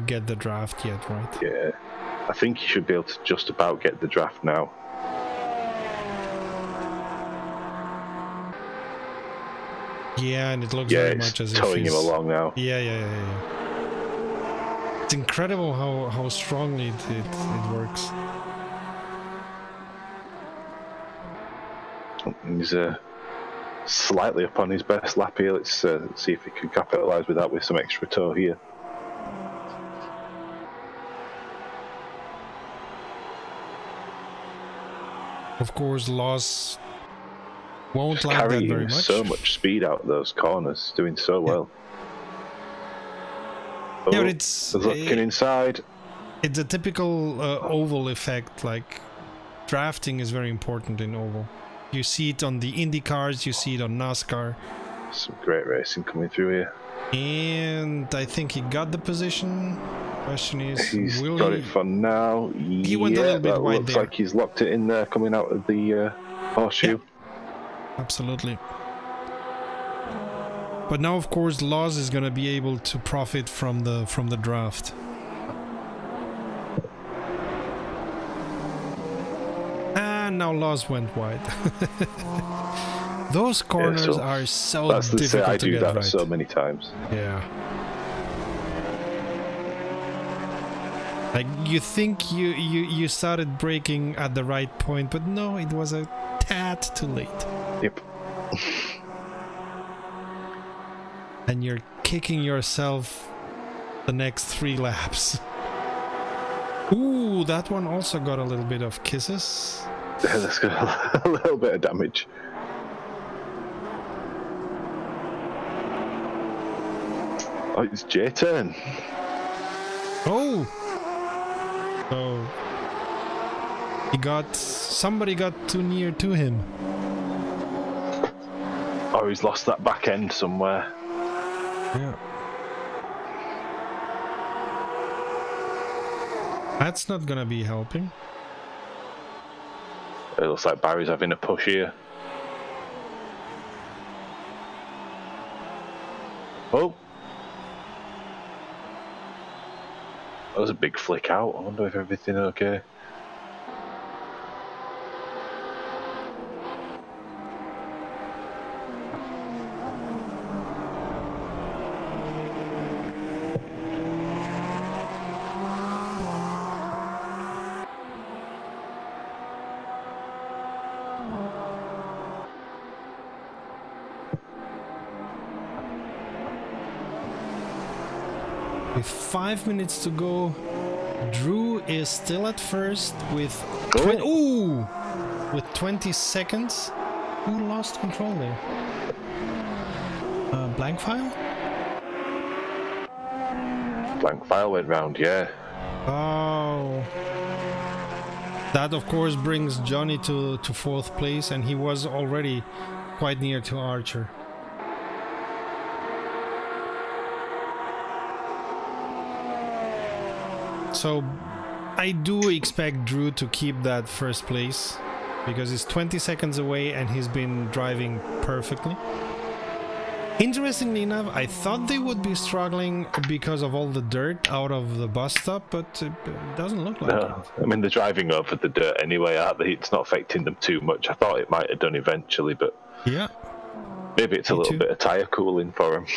get the draft yet, right? Yeah, I think he should be able to just about get the draft now. Yeah, and it looks Yeah, very it's much as if towing he's... him along now. Yeah. It's incredible how strongly it works. He's slightly up on his best lap here. Let's see if he can capitalise with that with some extra tow here. Of course, Loss won't Just like that very carrying much. so much speed out of those corners, doing so well. Oh, Yeah, but it's looking inside. It's a typical oval effect. Like drafting is very important in oval. You see it on the Indy cars, you see it on NASCAR. Some great racing coming through here. And I think he got the position. Question is, He's will got he? it for now. He went a little bit wide looks there. like he's locked it in there coming out of the horseshoe. Yeah, absolutely. But now, of course, Laws is going to be able to profit from the draft. And now Laws went wide. Those corners are so that's the difficult I to do get that right. so many times. Yeah. Like you think you started braking at the right point, but no, it was a tad too late. Yep. And you're kicking yourself the next 3 laps. Ooh, that one also got a little bit of kisses. That's got a little bit of damage. Oh, it's J-turn. Oh! So somebody got too near to him. Oh, he's lost that back end somewhere. Yeah. That's not gonna be helping. It looks like Barry's having a push here. Oh! That was a big flick out. I wonder if everything's okay. With 5 minutes to go, Drew is still at first with with 20 seconds. Who lost control there? Blank file? Blank file went round, yeah. Oh. That of course brings Johnny to 4th place, and he was already quite near to Archer. So I do expect Drew to keep that first place because he's 20 seconds away and he's been driving perfectly. Interestingly enough, I thought they would be struggling because of all the dirt out of the bus stop, but it doesn't look like it. I mean, they're driving over the dirt anyway, aren't they? It's not affecting them too much. I thought it might have done eventually, but yeah, maybe it's a little bit of tyre cooling for them.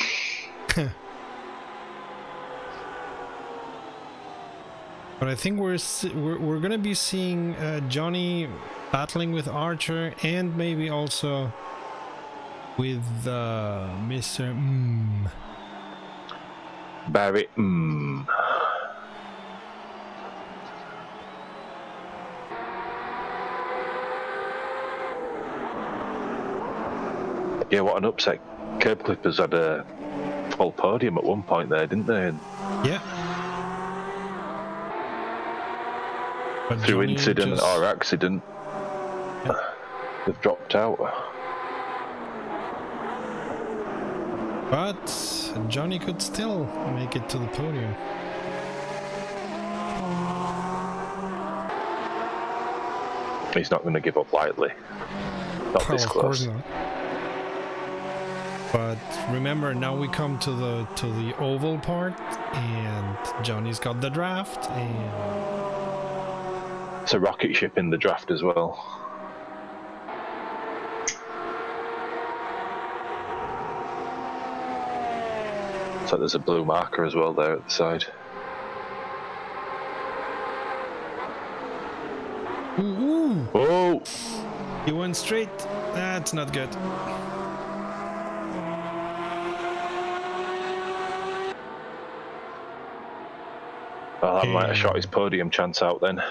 But I think we're gonna be seeing Johnny battling with Archer and maybe also with Mr. Barry. Yeah, what an upset. Curb Clippers had a full podium at one point there, didn't they? And yeah. But through Johnny incident or accident, they've dropped out. But Johnny could still make it to the podium. He's not going to give up lightly. Not this Of close. course not. But remember, now we come to the oval part, and Johnny's got the draft, and It's a rocket ship in the draft as well. So there's a blue marker as well there at the side. ooh, Oh! he went straight. That's not good. Oh, that might have shot his podium chance out then.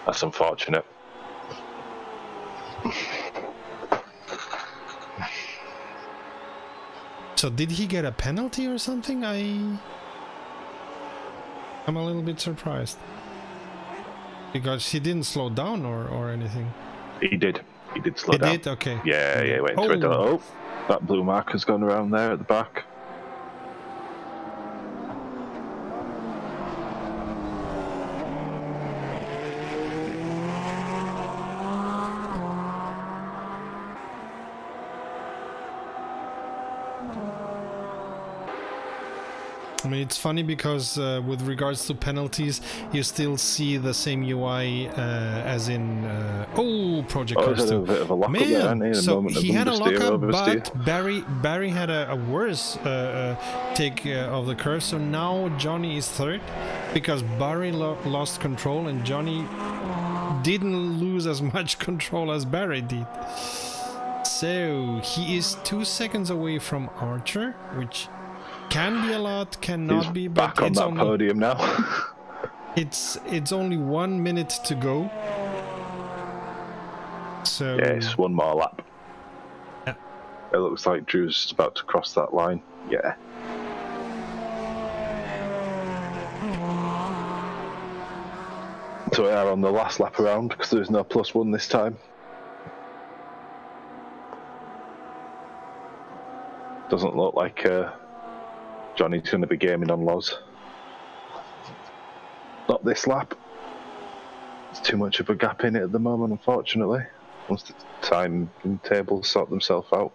That's unfortunate. So did he get a penalty or something? I'm a little bit surprised. Because he didn't slow down or anything. He did. He did slow down. He did? Okay. Yeah, he went through it. Oh, that blue marker's gone around there at the back. I mean, it's funny because with regards to penalties, you still see the same UI as in Project Cars 2. A bit of a lock-up there, hadn't he? So he had a lockup, but Barry had a worse take of the curve. So now Johnny is third because Barry lost control and Johnny didn't lose as much control as Barry did. So he is 2 seconds away from Archer, which can be a lot, cannot be, but back on that podium now. it's only 1 minute to go. So yeah, it's one more lap. Yeah. It looks like Drew's about to cross that line. Yeah. So we are on the last lap around because there's no +1 this time. Doesn't look like Johnny's going to be gaming on Loz. Not this lap. There's too much of a gap in it at the moment, unfortunately. Once the time tables sort themselves out.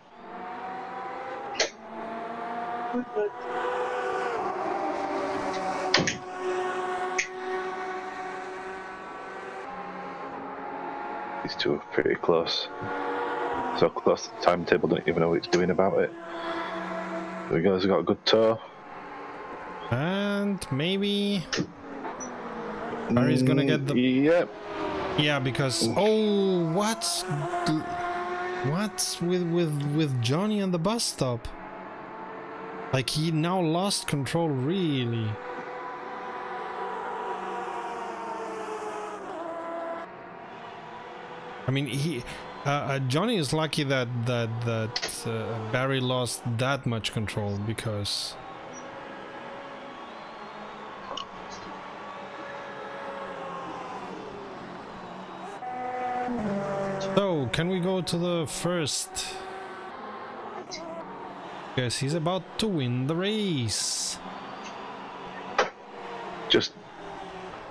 These two are pretty close. So close the timetable, don't even know what it's doing about it. There we go, he's got a good toe. And maybe Barry's gonna get the... Yep. Yeah, because... Oh, what? What's with Johnny on the bus stop? Like, he now lost control, really. I mean, Johnny is lucky that Barry lost that much control, because so can we go to the first? Because he's about to win the race. Just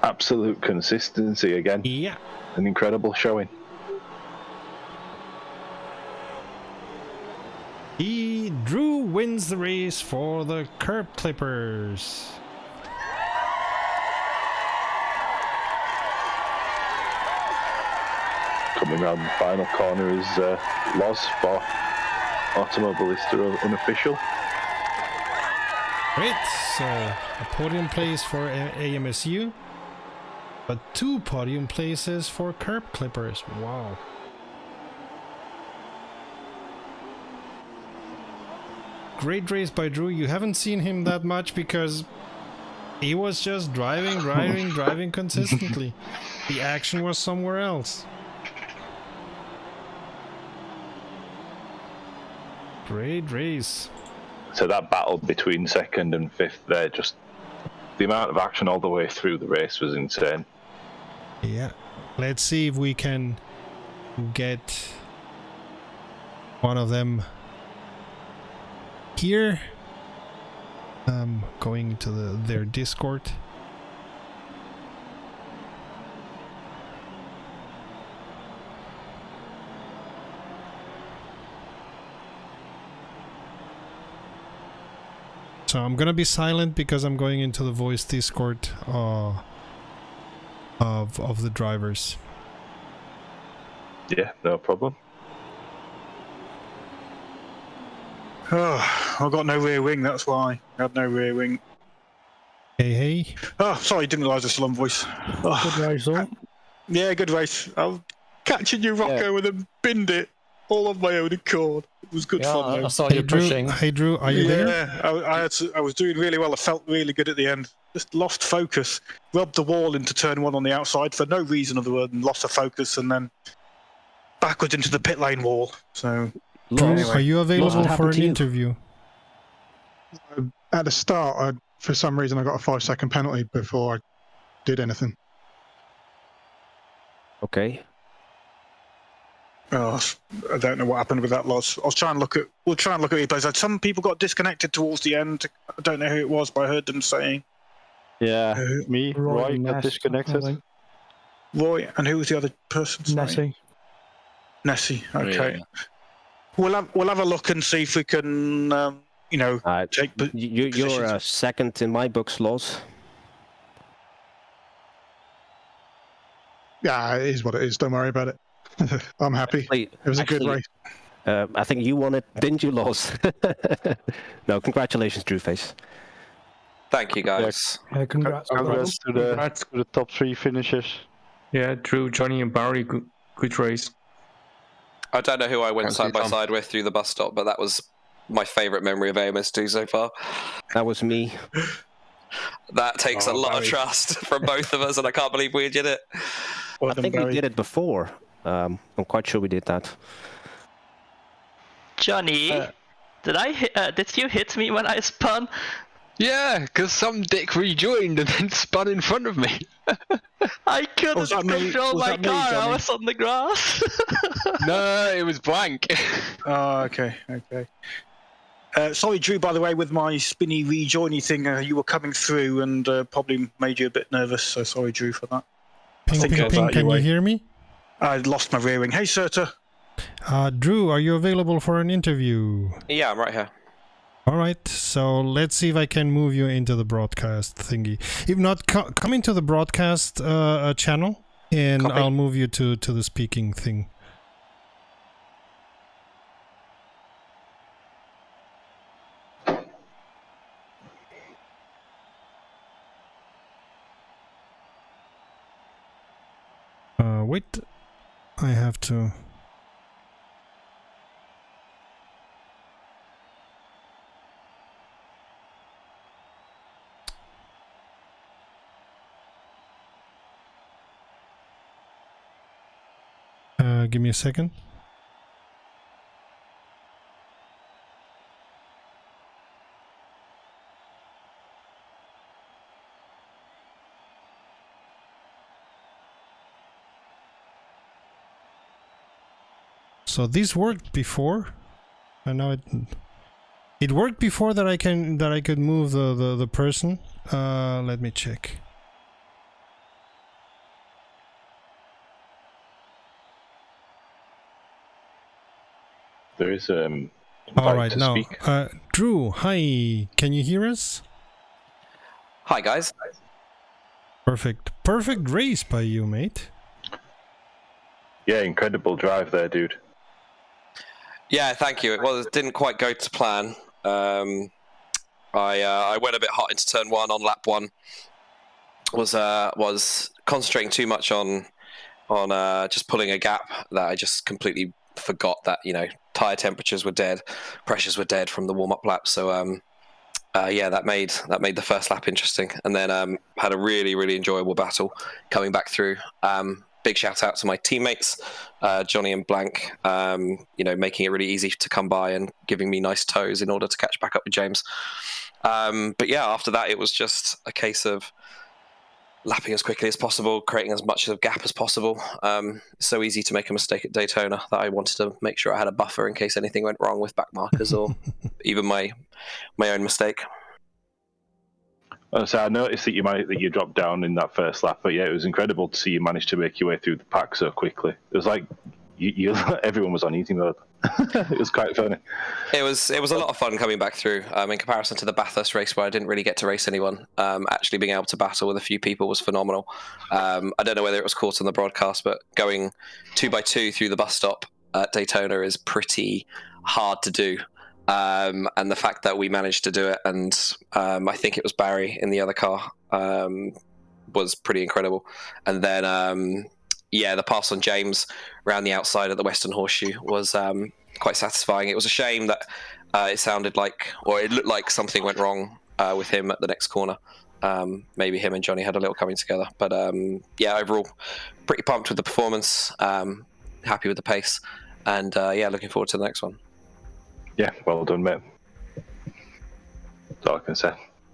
absolute consistency again. Yeah. An incredible showing. Drew wins the race for the Curb Clippers. Coming around the final corner is Loz for Automobilista unofficial. Great, so a podium place for AMSU, but 2 podium places for Curb Clippers. Wow. Great race by Drew. You haven't seen him that much because he was just driving consistently. The action was somewhere else. Great race. So that battle between second and fifth there, just the amount of action all the way through the race was insane. Yeah. Let's see if we can get one of them here. Going to their Discord. So I'm gonna be silent because I'm going into the voice Discord of the drivers. Yeah, no problem. Oh, I've got no rear wing, that's why. I had no rear wing. Hey. Oh, sorry, didn't realise I was still on voice. Oh, Good race, though. yeah, good race. I'm catching you, Rocco, and then binned it all on my own accord. It was good fun, I though. saw Hey you Drew, pushing. hey Drew, are you there? Yeah, I was doing really well. I felt really good at the end. Just lost focus. Rubbed the wall into turn 1 on the outside for no reason other than loss of focus, and then backwards into the pit lane wall. So, Drew, anyway. are you available what for happened an to you? interview? At the start, for some reason, I got a 5-second penalty before I did anything. Okay. Oh, I don't know what happened with that loss. We'll try and look at replays. Some people got disconnected towards the end. I don't know who it was, but I heard them saying Yeah, me, Roy, got Ness, disconnected. I think. Roy, and who was the other person? Sorry? Nessie. Okay. Yeah. We'll have a look and see if we can, take. You're positions. second in my books, Loz. Yeah, it is what it is. Don't worry about it. I'm happy. Actually, It was a good race. I think you won it, didn't you, Loz? No, congratulations, Drewface. Thank you, guys. Congrats to the top 3 finishers. Yeah, Drew, Johnny, and Barry, good race. I don't know who I went Can't side see by Tom. side with through the bus stop, but that was my favourite memory of AMS2 so far. That was me. That takes a lot of Barry. trust from both of us, and I can't believe we did it. Well I done, think we Barry. did it before. I'm quite sure we did that. Johnny, did you hit me when I spun? Yeah, because some dick rejoined and then spun in front of me. I couldn't Was that me? control Was my that me, car, I Johnny? was on the grass. No, it was blank. Oh, okay. Sorry, Drew, by the way, with my spinny rejoiny thing, you were coming through and probably made you a bit nervous, so sorry, Drew, for that. Ping, think ping, I was ping, out your can you way. hear me? I lost my rear wing. Hey, Serta. Drew, are you available for an interview? Yeah, I'm right here. Alright, so let's see if I can move you into the broadcast thingy. If not, come into the broadcast channel, and Copy. I'll move you to the speaking thing. Wait, I have to... Give me a second. So this worked before, and now it worked before that I could move the person. Let me check. There is all right, now Drew, hi, can you hear us? Hi guys. Perfect race by you, mate. Yeah, incredible drive there, dude. Yeah, thank you. It didn't quite go to plan. I went a bit hot into turn 1 on lap 1. Was concentrating too much on just pulling a gap that I just completely forgot that, you know, tire temperatures were dead, pressures were dead from the warm-up lap. So yeah, that made the first lap interesting, and then had a really enjoyable battle coming back through. Big shout out to my teammates, Johnny and Blank, you know, making it really easy to come by and giving me nice toes in order to catch back up with James. But yeah, after that, it was just a case of lapping as quickly as possible, creating as much of a gap as possible. It's so easy to make a mistake at Daytona that I wanted to make sure I had a buffer in case anything went wrong with back markers or even my own mistake. So I noticed that you dropped down in that first lap, but yeah, it was incredible to see you manage to make your way through the pack so quickly. It was like everyone was on easy mode. It was quite funny. It was a lot of fun coming back through. In comparison to the Bathurst race where I didn't really get to race anyone, actually being able to battle with a few people was phenomenal. I don't know whether it was caught on the broadcast, but going 2x2 through the bus stop at Daytona is pretty hard to do. And the fact that we managed to do it, and I think it was Barry in the other car, was pretty incredible. And then yeah, the pass on James around the outside of the Western Horseshoe was quite satisfying. It was a shame that it sounded like, or it looked like something went wrong with him at the next corner. Maybe him and Johnny had a little coming together. But yeah, overall, pretty pumped with the performance, happy with the pace, and yeah, looking forward to the next one. Yeah, well done, mate. That's all I can say.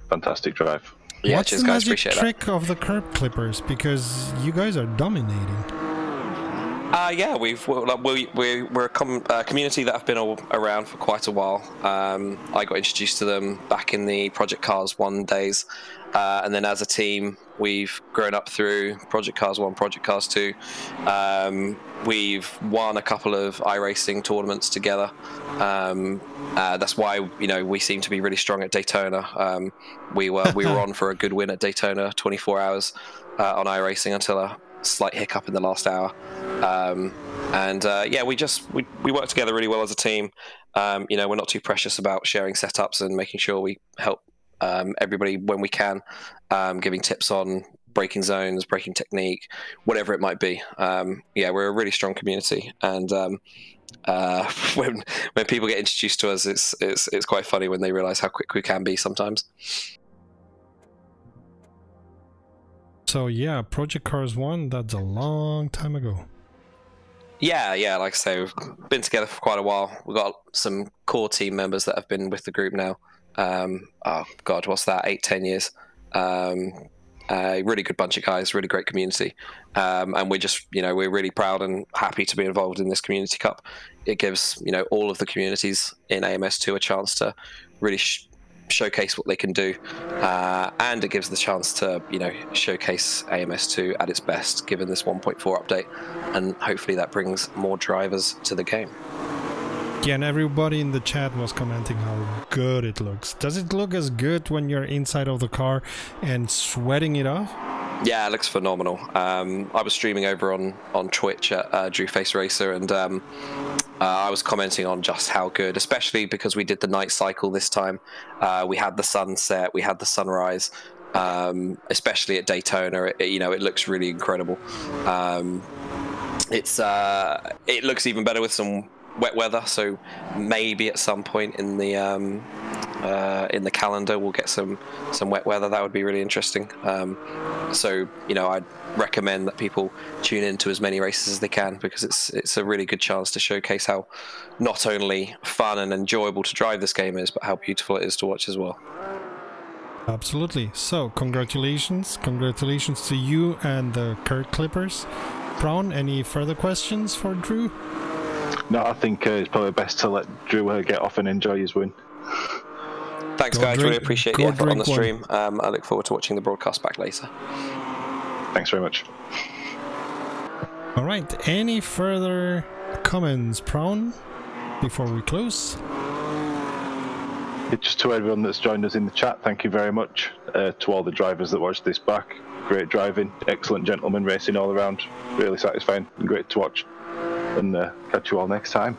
Fantastic drive. Yeah, what's cheers, the guys. magic Appreciate trick of the curb clippers? Because you guys are dominating. Yeah, we're a community that have been around for quite a while. I got introduced to them back in the Project Cars 1 days, and then as a team, we've grown up through Project Cars 1, Project Cars 2. We've won a couple of iRacing tournaments together. That's why, you know, we seem to be really strong at Daytona. We were on for a good win at Daytona, 24 hours on iRacing until a slight hiccup in the last hour. And yeah, we work together really well as a team. You know, we're not too precious about sharing setups and making sure we help everybody when we can, giving tips on braking zones, braking technique, whatever it might be. Yeah, we're a really strong community, and when people get introduced to us, it's quite funny when they realize how quick we can be sometimes. So yeah, Project Cars 1, that's a long time ago. Yeah, like I say, we've been together for quite a while. We've got some core team members that have been with the group now. Oh God, what's that? 8-10 years. Really good bunch of guys, really great community. And we're just, you know, we're really proud and happy to be involved in this Community Cup. It gives, you know, all of the communities in AMS2 a chance to really showcase what they can do, and it gives the chance to, you know, showcase AMS2 at its best given this 1.4 update, and hopefully that brings more drivers to the game. Yeah, and everybody in the chat was commenting how good it looks. Does it look as good when you're inside of the car and sweating it off? Yeah, it looks phenomenal. I was streaming over on Twitch at Drew Face Racer, and I was commenting on just how good, especially because we did the night cycle this time. We had the sunset, we had the sunrise, especially at Daytona. You know, it looks really incredible. It looks even better with some wet weather, so maybe at some point in the in the calendar. We'll get some wet weather. That would be really interesting. So I'd recommend that people tune into as many races as they can, because it's a really good chance to showcase how not only fun and enjoyable to drive this game is, but how beautiful it is to watch as well. Absolutely. So congratulations to you and the Kurt Clippers. Brown, any further questions for Drew? No, I think it's probably best to let Drew get off and enjoy his win. Thanks, guys. Really appreciate the effort on the stream. I look forward to watching the broadcast back later. Thanks very much. All right. Any further comments, Brown, before we close? Just to everyone that's joined us in the chat, thank you very much. To all the drivers that watched this back, great driving, excellent gentlemen racing all around, really satisfying and great to watch. And catch you all next time.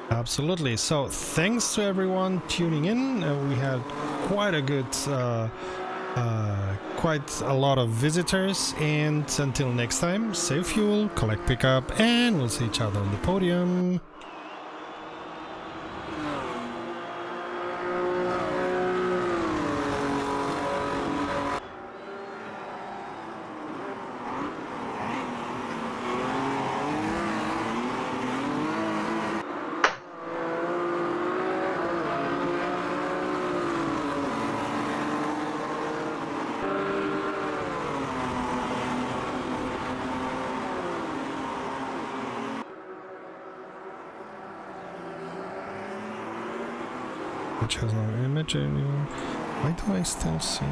Absolutely. So thanks to everyone tuning in. We had quite a good, quite a lot of visitors. And until next time, save fuel, collect pickup, and we'll see each other on the podium. Which has no image anymore. Why do I still see?